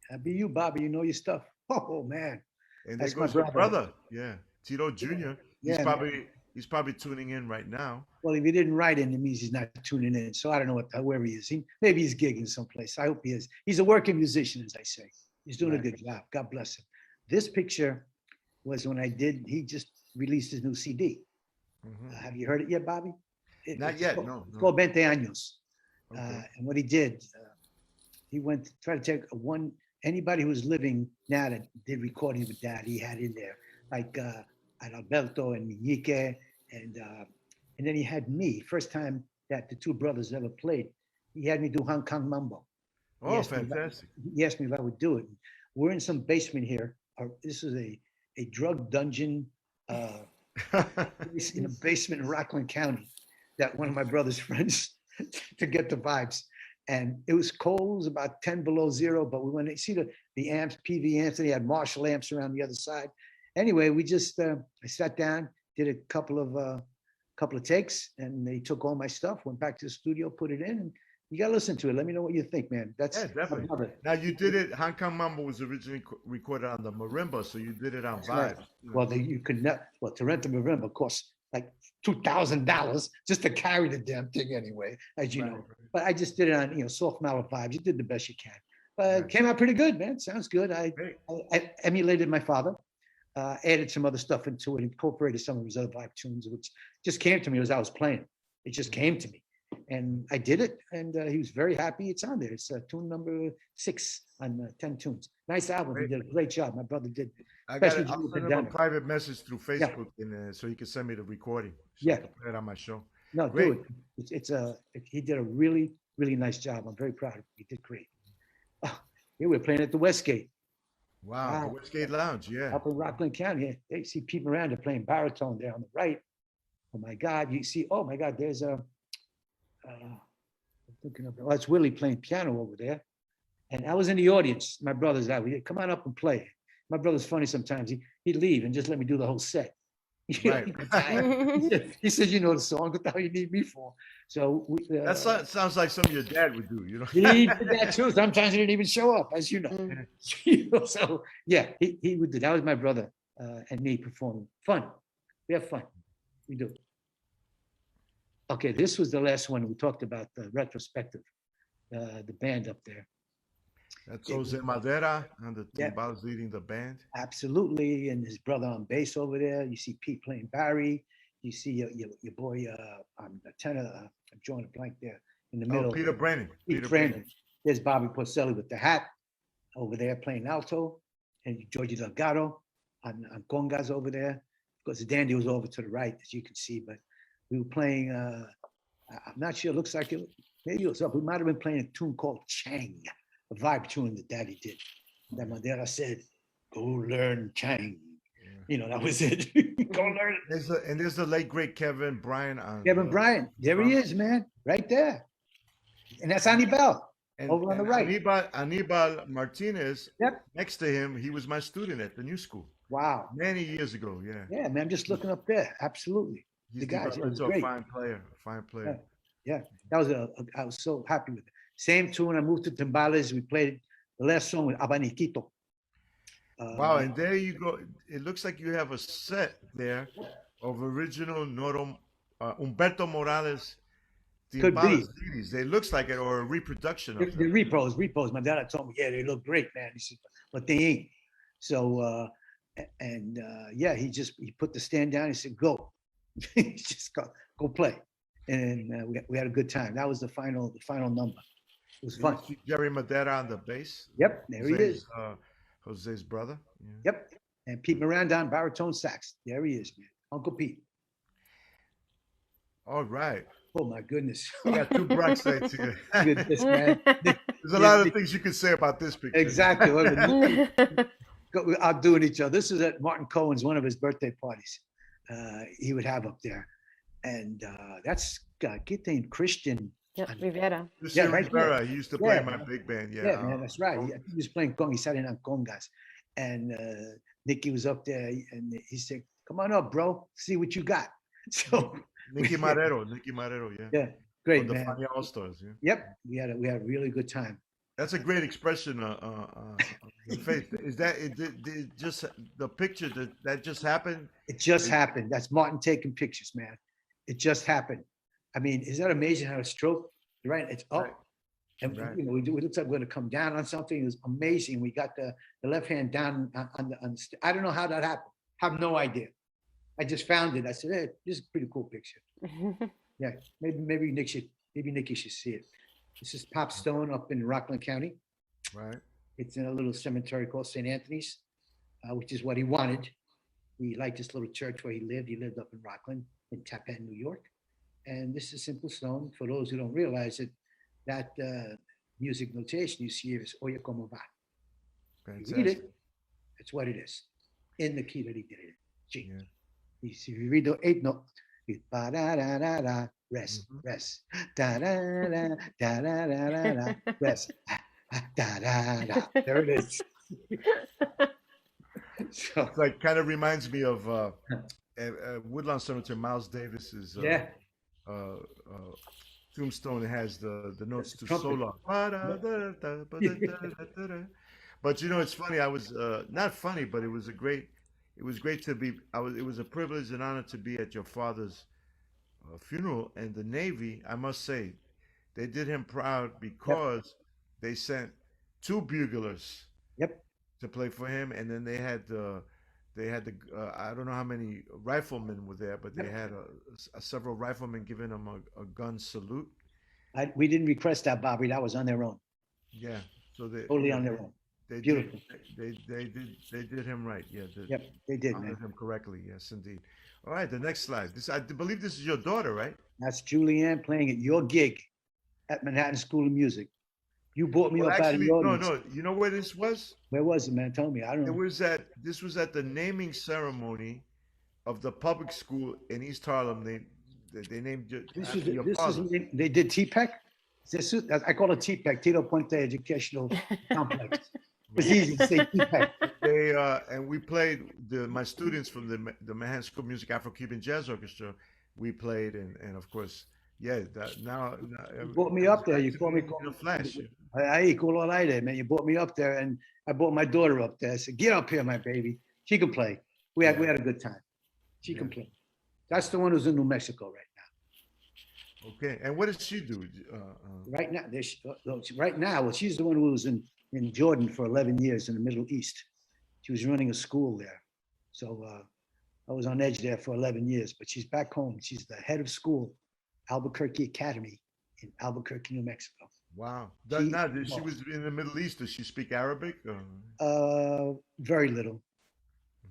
Happy you, Bobby. You know your stuff. Oh man. And that's my brother. Yeah, Tito Jr. He's probably tuning in right now. Well, if he didn't write in, it means he's not tuning in. So I don't know where he is. Maybe he's gigging someplace. I hope he is. He's a working musician, as I say. He's doing a good job. God bless him. This picture was when he just released his new CD. Have you heard it yet, Bobby? Not yet, no. It's called 20 Años. And what he did, he went to try to take anybody who was living now that did recordings with Dad, he had in there, like Alberto and Miñique, and then he had me. First time that the two brothers ever played, he had me do Hong Kong Mambo. Oh, fantastic. He asked me if I would do it. We're in some basement here. This is a drug dungeon in a basement in Rockland County that one of my brother's friends to get the vibes. And it was cold, it was about 10 below zero, but we went to see the amps, PV amps, and he had Marshall amps around the other side. Anyway, we just, I sat down, did a couple of takes, and they took all my stuff, went back to the studio, put it in, and you got to listen to it. Let me know what you think, man. Definitely. Now you did it, Hong Kong Mambo was originally recorded on the marimba, so you did it on vibes. Right. Well, you could to rent the marimba costs like $2,000 just to carry the damn thing anyway, as you know. But I just did it on, soft mellow vibes. You did the best you can. But it came out pretty good, man. Sounds good. I emulated my father, added some other stuff into it, incorporated some of his other vibe tunes, which just came to me as I was playing. It just came to me. And I did it, and he was very happy. It's on there. It's tune number 6 on 10 tunes. Nice album. Great. He did a great job. My brother did. I'll send him a private message through Facebook, so he can send me the recording. So I can play it on my show. No, great. Do it. He did a really, really nice job. I'm very proud of him. He did great. Oh, here we're playing at the Westgate. Wow, the Westgate Lounge, up in Rockland County. They see people around. They're playing baritone there on the right. Oh my God! You see? Oh my God! There's a. It's Willie playing piano over there, and I was in the audience. My brother's out. He'd come on up and play. My brother's funny sometimes. He'd leave and just let me do the whole set. Right. He said, "You know the song. What the hell you need me for?" So that sounds like something your dad would do. He did that too. Sometimes he didn't even show up, as you know. So yeah, he would do. That was my brother and me performing. Fun. We have fun. We do. Okay, this was the last one we talked about, the retrospective, the band up there. That's It was- Jose Madera on the Yeah. timbales leading the band. Absolutely, and his brother on bass over there. You see Pete playing Barry. You see your boy on the tenor. I'm drawing a blank there in the Oh, middle. Peter Brennan. Pete Peter Brandon. Brennan. There's Bobby Porcelli with the hat over there playing alto, and Georgie Delgado on congas over there. Of course, the dandy was over to the right, as you can see, but we were playing. I'm not sure. It looks like maybe it was up. We might have been playing a tune called Chang, a vibe tune that Daddy did. That Madera said, "Go learn Chang." You know, that was it. Go learn it. There's the late great Kevin Bryant on. Kevin Bryant, there he is, man, right there. And that's Anibal over on the right. Anibal Martinez. Yep. Next to him, he was my student at the new school Wow. many years ago. Yeah. Yeah, man, I'm just looking up there. Absolutely. He's The guys, it developed was into a great. fine player. Fine player. Yeah, that was I was so happy with it. Same tune. I moved to Timbales. We played the last song with Abaniquito. Wow, and there you go. It looks like you have a set there of original Humberto Morales Could be. timbales CDs. They looks like it, or a reproduction of The them. repos. My dad told me, yeah, they look great, man. He said, but they ain't. So, yeah, he put the stand down. He said, go, just go play. And we had a good time. That was the final number. It was fun. You see Jerry Madera on the bass. Yep, there he is. Jose's brother. Yeah. Yep, and Pete Miranda on baritone sax. There he is, man. Uncle Pete. All right. Oh my goodness. We got two bright sides here. Goodness, man. There's a lot of things you can say about this picture. Exactly. We're outdoing each other. This is at Martin Cohen's, one of his birthday parties. He would have up there, and that's Gitain Christian. Yep, Rivera. Lucian right Rivera, there. he used to play Yeah. in my big band. Yeah, Yeah, man, that's right. He was playing conga. He sat in on congas, and Nicky was up there, and he said, "Come on up, bro. See what you got." So Nicky Marrero, yeah. yeah, great, From the man. Funny All Stars. Yeah. Yep, we had a really good time. That's a great expression on your face. Is that it just the picture that just happened? It just happened. That's Martin taking pictures, man. It just happened. I mean, is that amazing how a stroke, right? It's up. Right. And Right. you know, it looks like we're going to come down on something. It was amazing. We got the left hand down on the. I don't know how that happened. Have no idea. I just found it. I said, "Hey, this is a pretty cool picture." Yeah, maybe Nikki should see it. This is Pop Stone up in Rockland County. Right. It's in a little cemetery called St. Anthony's, which is what he wanted. He liked this little church where he lived. He lived up in Rockland, in Tappan, New York. And this is Simple Stone. For those who don't realize it, that music notation you see here is Oye Como Va. You read it, it's what it is, in the key that he did it in. G. Yeah. If you read the eighth note, it's ba da da da da, rest, rest, da da da da da da da, rest, da da da. There it is. So It's like kind of reminds me of Woodlawn Cemetery, Miles Davis's yeah, tombstone. It has the notes to trumpet. so long. But you know, it's funny. I was not funny, but it was great to be. It was a privilege and honor to be at your father's funeral. And the Navy, I must say, they did him proud because they sent two buglers yep, to play for him, and then they had the I don't know how many riflemen were there, but they had several riflemen giving him a gun salute. we didn't request that, Bobby. That was on their own, Yeah, so they totally on their own. They Beautiful. They did him right. Yeah, Yep, they did, honored man. him correctly. Yes, indeed. All right, the next slide. I believe this is your daughter, right? That's Julianne playing at your gig at Manhattan School of Music. You brought me Well, up out of actually, the no, audience. no. You know where this was? Where was it, man? Tell me. I don't know. This was at the naming ceremony of the public school in East Harlem. They named it after your father. They did TPEC. I call it TPEC, Tito Puente Educational Complex. It's easy to say TPEC. And we played my students from the Manhattan School of Music Afro-Cuban Jazz Orchestra. We played, and of course, yeah. Now You brought me up there. You called me. in a flash. Hey, cool all right, man. You brought me up there, and I brought my daughter up there. I said, "Get up here, my baby. She can play." We had a good time. She can play. That's the one who's in New Mexico right now. Okay, and what does she do? Right now, well, she's the one who was in in Jordan for 11 years in the Middle East. She was running a school there. So I was on edge there for 11 years, but she's back home. She's the head of school, Albuquerque Academy in Albuquerque, New Mexico. Wow. She Boss. was in the Middle East. Does she speak Arabic? Very little.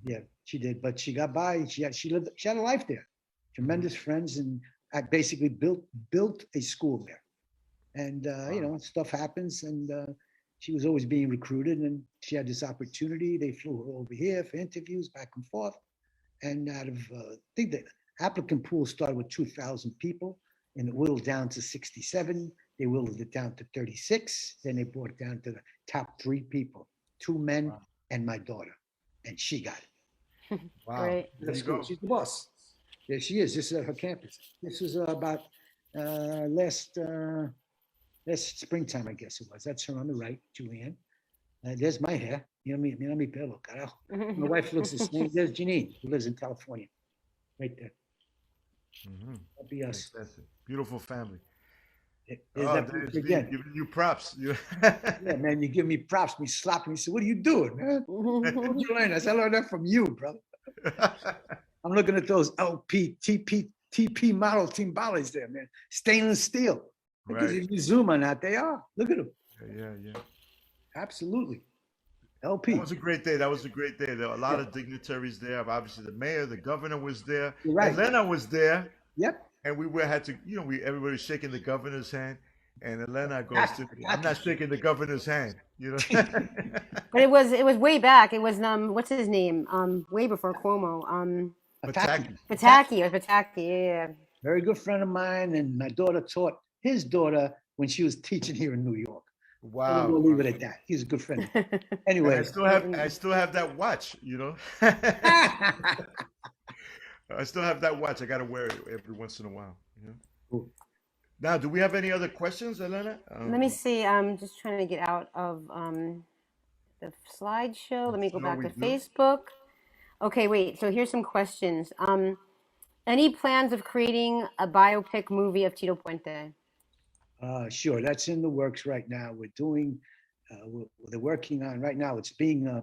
Yeah, she did, but she got by. She had a life there. Tremendous friends, and I basically built a school there. And you know, stuff happens, and she was always being recruited, and she had this opportunity. They flew her over here for interviews, back and forth. And out of I think the applicant pool started with 2,000 people, and it whittled down to 67. They whittled it down to 36. Then they brought it down to the top 3 people, 2 men and my daughter, and she got it. Wow. Great. There you go. She's the boss. There she is. This is at her campus. This was about last springtime, I guess it was. That's her on the right, Julianne. There's my hair. Mira mi pelo, carajo. My wife looks the same. There's Janine, who lives in California, right there. That'd be us. Fantastic. Beautiful family. There's that picture again. Giving you props. Yeah, man, you give me props, me slapping me. Say, what are you doing, man? Where'd you learn this? I learned that from you, brother. I'm looking at those LP, TP model timbales there, man. Stainless steel. Because if you zoom on that, they are. Look at them. Yeah. Absolutely. LP. That was a great day. There were a lot of dignitaries there. Obviously, the mayor, the governor was there. You're right. Elena was there. Yep. And had to, everybody was shaking the governor's hand. And Elena goes to, I'm not shaking the governor's hand, But it was way back. It was what's his name? Way before Cuomo. Pataki. Pataki. It was Pataki. Yeah. Very good friend of mine, and my daughter taught his daughter when she was teaching here in New York. Wow. We'll leave it at that. He's a good friend. Anyway, and I still have that watch, I still have that watch. I got to wear it every once in a while. Cool. Now, do we have any other questions, Elena? Let me see. I'm just trying to get out of the slideshow. Let me go back to Facebook. Okay, wait. So here's some questions. Any plans of creating a biopic movie of Tito Puente? Sure, that's in the works right now. They're working on right now. It's being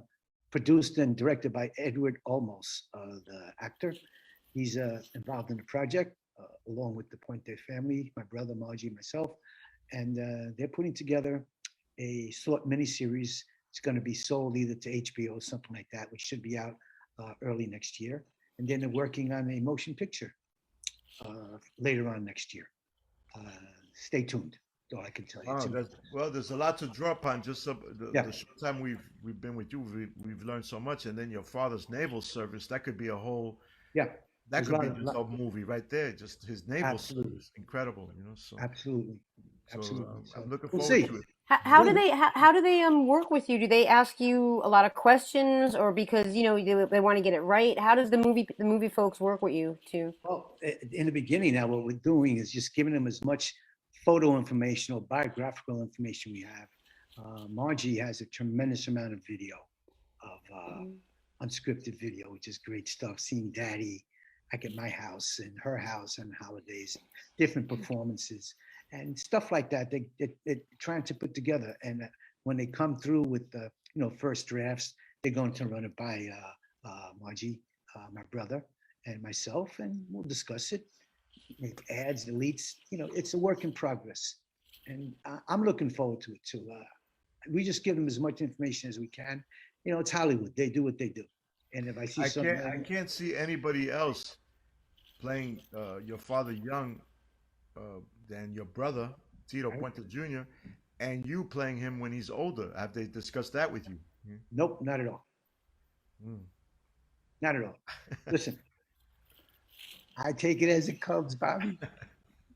produced and directed by Edward Olmos, the actor. He's involved in the project along with the Puente family, my brother, Margie, myself, and they're putting together a short miniseries. It's going to be sold either to HBO or something like that, which should be out early next year. And then they're working on a motion picture later on next year. Stay tuned. That's all I can tell you. There's a lot to draw upon. Just the short time we've been with you, we've learned so much. And then your father's naval service, that could be a whole. Yeah. That could be just a movie right there. Just his naval service, incredible. So absolutely. So, I'm looking forward to it. How do they work with you? Do they ask you a lot of questions, or because they want to get it right? How does the movie folks work with you too? Well, in the beginning, now what we're doing is just giving them as much photo information or biographical information we have. Margie has a tremendous amount of video, of unscripted video, which is great stuff. Seeing Daddy back at my house and her house on holidays, different performances and stuff like that. They're trying to put together. And when they come through with the first drafts, they're going to run it by Margie, my brother, and myself, and we'll discuss it. Make ads, deletes. It's a work in progress, and I'm looking forward to it too. We just give them as much information as we can. It's Hollywood. They do what they do. And if I see something, I can't see anybody else playing your father young than your brother Tito Puente Jr. and you playing him when he's older. Have they discussed that with you? Nope, not at all. Not at all. Listen, I take it as it comes, Bobby.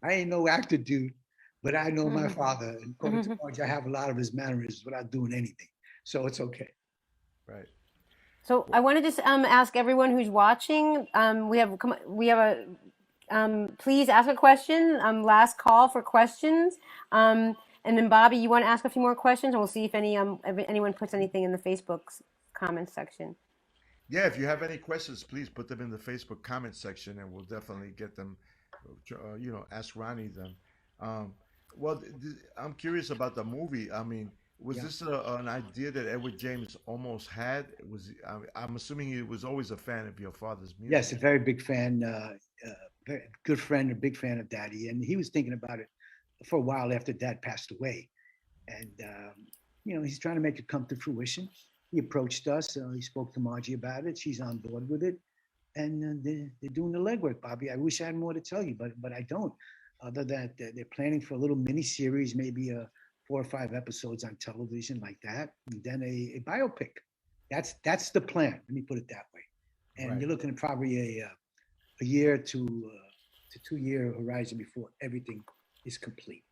I ain't no actor, dude, but I know my father. And according to Marge, I have a lot of his mannerisms without doing anything, so it's okay. Right. So I want to just ask everyone who's watching. We have a please ask a question. Last call for questions. And then Bobby, you want to ask a few more questions, and we'll see if anyone puts anything in the Facebook comments section. Yeah, if you have any questions, please put them in the Facebook comment section, and we'll definitely get them. Ask Ronnie them. I'm curious about the movie. I mean, Was Yeah. this an idea that Edward James almost had? I'm assuming he was always a fan of your father's music. Yes, a very big fan, very good friend, a big fan of Daddy, and he was thinking about it for a while after Dad passed away, and he's trying to make it come to fruition. He approached us. He spoke to Margie about it. She's on board with it, and they're doing the legwork, Bobby. I wish I had more to tell you, but I don't. Other than that, they're planning for a little mini series, maybe 4 or 5 episodes on television like that, and then a biopic. That's the plan. Let me put it that way. And Right. you're looking at probably a year to 2 year horizon before everything is complete.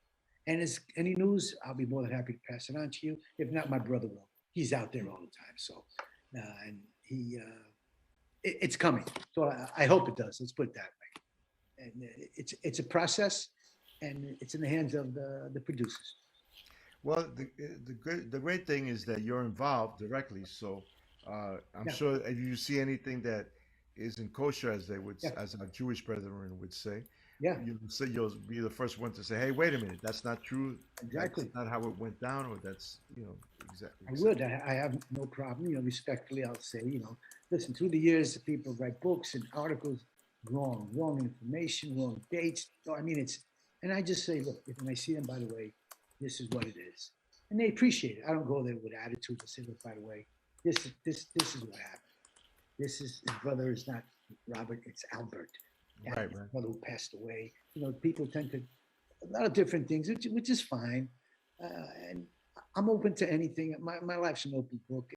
And as any news, I'll be more than happy to pass it on to you. If not, my brother will. He's out there all the time. So, and it's coming. So I hope it does. Let's put it that way. And it's a process, and it's in the hands of the producers. Well, the great thing is that you're involved directly. So I'm Yeah, sure if you see anything that isn't kosher, as they would, yeah, as our Jewish brethren would say, yeah, you'll be the first one to say, "Hey, wait a minute, that's not true. That's exactly. not how it went down," or that's exactly. I would. I have no problem. Respectfully, I'll say, listen, through the years, people write books and articles, wrong information, wrong dates. So, I mean, and I just say, look, when I see them, by the way, this is what it is. And they appreciate it. I don't go there with attitude and say, look, by the way, this is what happened. His brother is not Robert, it's Albert. And Right, his right. brother who passed away. People tend to, a lot of different things, which is fine. And I'm open to anything. My life's an open book.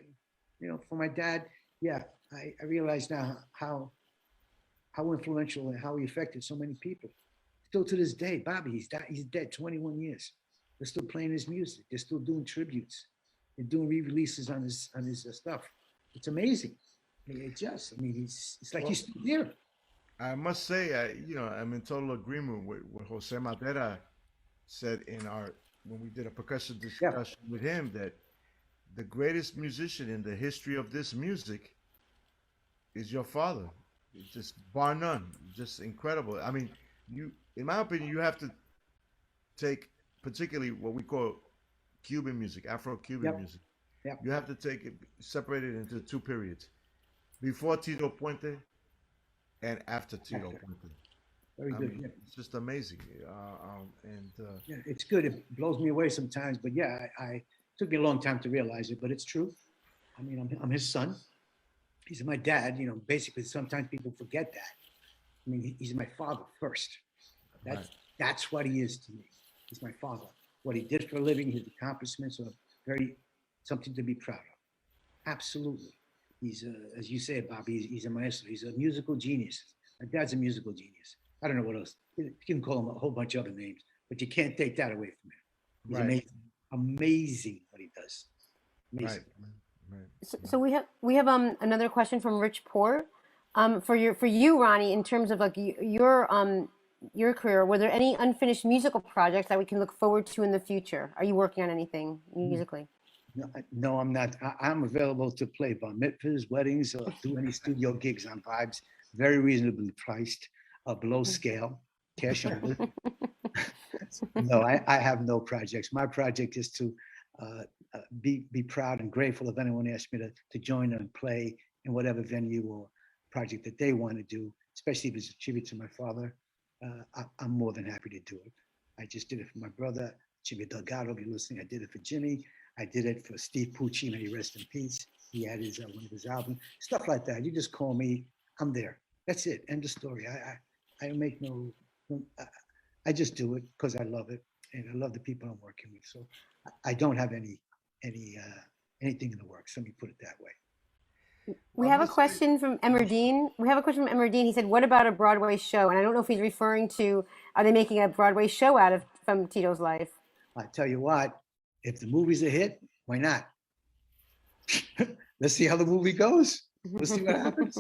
And, for my dad, yeah, I realize now how influential and how he affected so many people. Still to this day, Bobby, he's dead 21 years. They're still playing his music. They're still doing tributes. They're doing re-releases on his stuff. It's amazing. I mean, it's like Well, he's still here. I must say, I'm in total agreement with what Jose Madera said in our when we did a percussion Yeah, discussion with him that the greatest musician in the history of this music is your father. It's just bar none. Just incredible. I mean, in my opinion, you have to take particularly what we call Cuban music, Afro-Cuban yep, music. yep, You have to take it, separate it into two periods: before Tito Puente and after Tito after. Puente. Very I good. mean, Yeah. it's just amazing. And Yeah, it's good. It blows me away sometimes, but yeah, I took me a long time to realize it, but it's true. I mean, I'm his son. He's my dad. Basically, sometimes people forget that. I mean, he's my father first. right, That's what he is to me. He's my father. What he did for a living, his accomplishments are very something to be proud of. Absolutely. He's, as you say, Bobby, he's a maestro. He's a musical genius. My dad's a musical genius. I don't know what else. You can call him a whole bunch of other names, but you can't take that away from him. He's right, amazing. Amazing what he does. right, Amazing. right, So we have another question from Rich Port. For you, Ronnie, in terms of like your career, were there any unfinished musical projects that we can look forward to in the future? Are you working on anything musically? No, no, I'm not. I'm available to play bar mitzvahs, weddings, or do any studio gigs on vibes. Very reasonably priced, below scale, cash only. No, I have no projects. My project is to be proud and grateful if anyone asks me to join and play in whatever venue or project that they want to do, especially if it's a tribute to my father. I'm more than happy to do it. I just did it for my brother, Jimmy Delgado, if you're listening. I did it for Jimmy. I did it for Steve Pucci, may he rest in peace. He had one of his albums, stuff like that. You just call me, I'm there. That's it. End of story. I make no I just do it because I love it and I love the people I'm working with. So I don't have any anything in the works. Let me put it that way. We have a Let's say, question from Emerdine. We have a question from Emerdine. He said, "What about a Broadway show?" And I don't know if he's referring to, are they making a Broadway show out of from Tito's life? I tell you what, if the movie's a hit, why not? Let's see how the movie goes. Let's see what happens.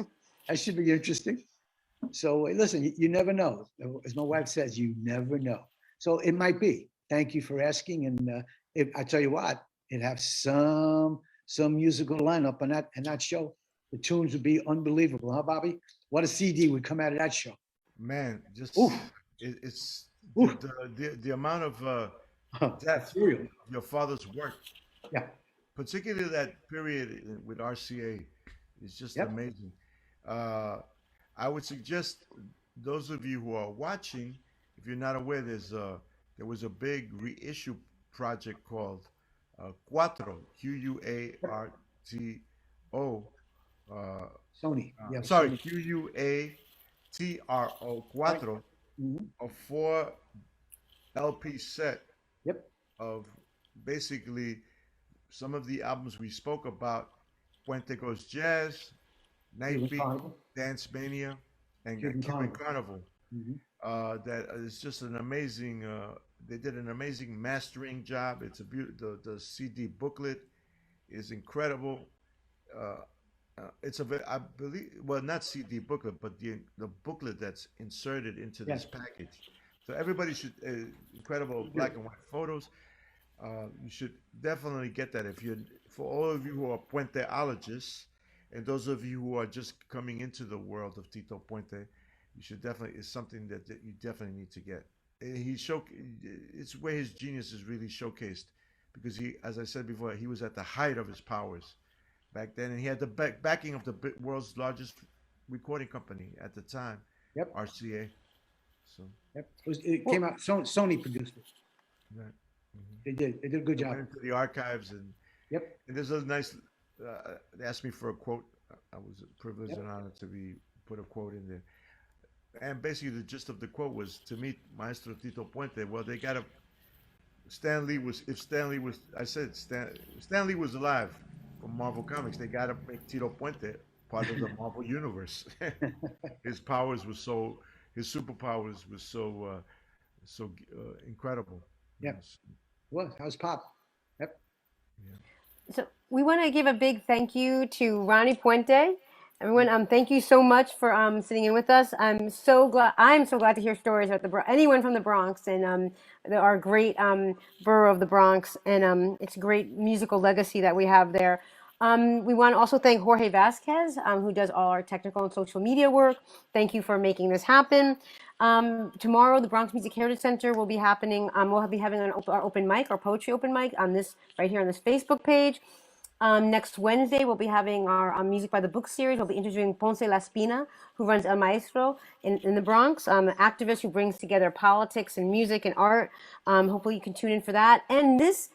That should be interesting. So listen, you never know. As my wife says, you never know. So it might be. Thank you for asking. And I tell you what, it have some musical lineup on that show. The tunes would be unbelievable, huh, Bobby? What a CD would come out of that show. man, Oof, just it's oof. the amount of depth Material. of your father's work. Yeah. Particularly that period with RCA is just Yep. amazing. Uh, I would suggest those of you who are watching, if you're not aware, there was a big reissue project called Cuatro, Quato. Uh, Sony. Yeah. sorry, Sony. Quatro, Right. Cuatro, Mhm. a 4 LP set Yep. of basically some of the albums we spoke about: Puente Goes Jazz, Night Cuban Beat, Carnival. Dance Mania, and Cuban Cuban Carnival. Carnival. Mhm. That is just an amazing. They did an amazing mastering job. It's a the CD booklet is incredible. Uh, it's I believe, well, not CD booklet, but the booklet that's inserted into Yeah. this package. So everybody should incredible You black do. and white photos. You should definitely get that if you, for all of you who are Puenteologists, and those of you who are just coming into the world of Tito Puente, you should definitely, it's something that you definitely need to get. He show it's where his genius is really showcased, because he, as I said before, he was at the height of his powers back then, and he had the backing of the world's largest recording company at the time, Yep. RCA. So, Yep. It Well, came out. Sony produced it. right. Mhm. They did. They did a good They went job. into the archives, and Yep. there's a nice. They asked me for a quote. I was privileged and Yep. honored to be put a quote in there. And basically, the gist of the quote was to meet Maestro Tito Puente. Well, they got to. Stanley was. If Stanley was, I said Stanley was alive from Marvel Comics. They got to make Tito Puente part of the Marvel universe. His powers were so. His superpowers were so incredible. Yep. Yes. Well, how's Pop? Yep. Yeah. so we want to give a big thank you to Ronnie Puente. Everyone, thank you so much for sitting in with us. I'm so glad. I'm so glad to hear stories about anyone from the Bronx and our great borough of the Bronx, and it's a great musical legacy that we have there. We want to also thank Jorge Vasquez, who does all our technical and social media work. Thank you for making this happen. Tomorrow, the Bronx Music Heritage Center will be happening. We'll be having our open mic, our poetry open mic, on this right here on this Facebook page. Next Wednesday, we'll be having our Music by the Book series. We'll be interviewing Ponce Laspina, who runs El Maestro in the Bronx, an activist who brings together politics and music and art. Hopefully, you can tune in for that. And this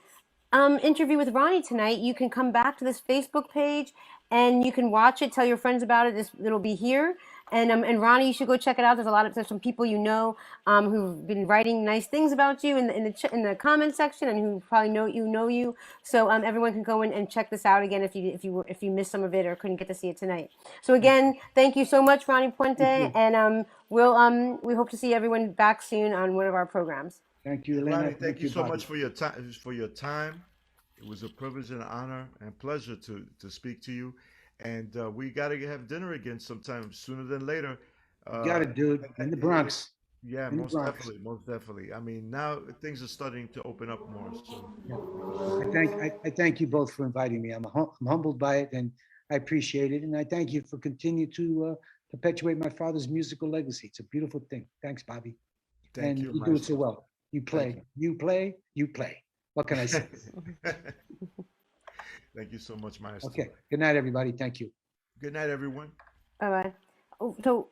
interview with Ronnie tonight, you can come back to this Facebook page and you can watch it. Tell your friends about it. It'll be here. And Ronnie, you should go check it out. There's some people you know who've been writing nice things about you in the comment section, and who probably know you. So everyone can go in and check this out again if you missed some of it or couldn't get to see it tonight. So Thank again, thank you so much, Ronnie Puente, you. and we hope to see everyone back soon on one of our programs. Thank you, Ronnie, Elena. thank Thank you you, so Bobby. much for your time. For your time, it was a privilege and an honor and pleasure to speak to you. And we got to have dinner again sometime sooner than later. You got Uh, it, dude. In the Bronx. yeah, In the most Bronx. definitely, most definitely. I mean, now things are starting to open up more. So Yeah. thank you so much. I thank you both for inviting me. I'm humbled by it, and I appreciate it. And I thank you for continuing to perpetuate my father's musical legacy. It's a beautiful thing. Thanks, Bobby. Thank And you, you do it so Maestro. well. You Thank play, you play, you play. What can I say? Thank you so much, Maestro. Okay. Good night, everybody. Thank you. Good night, everyone. Bye bye. Oh, so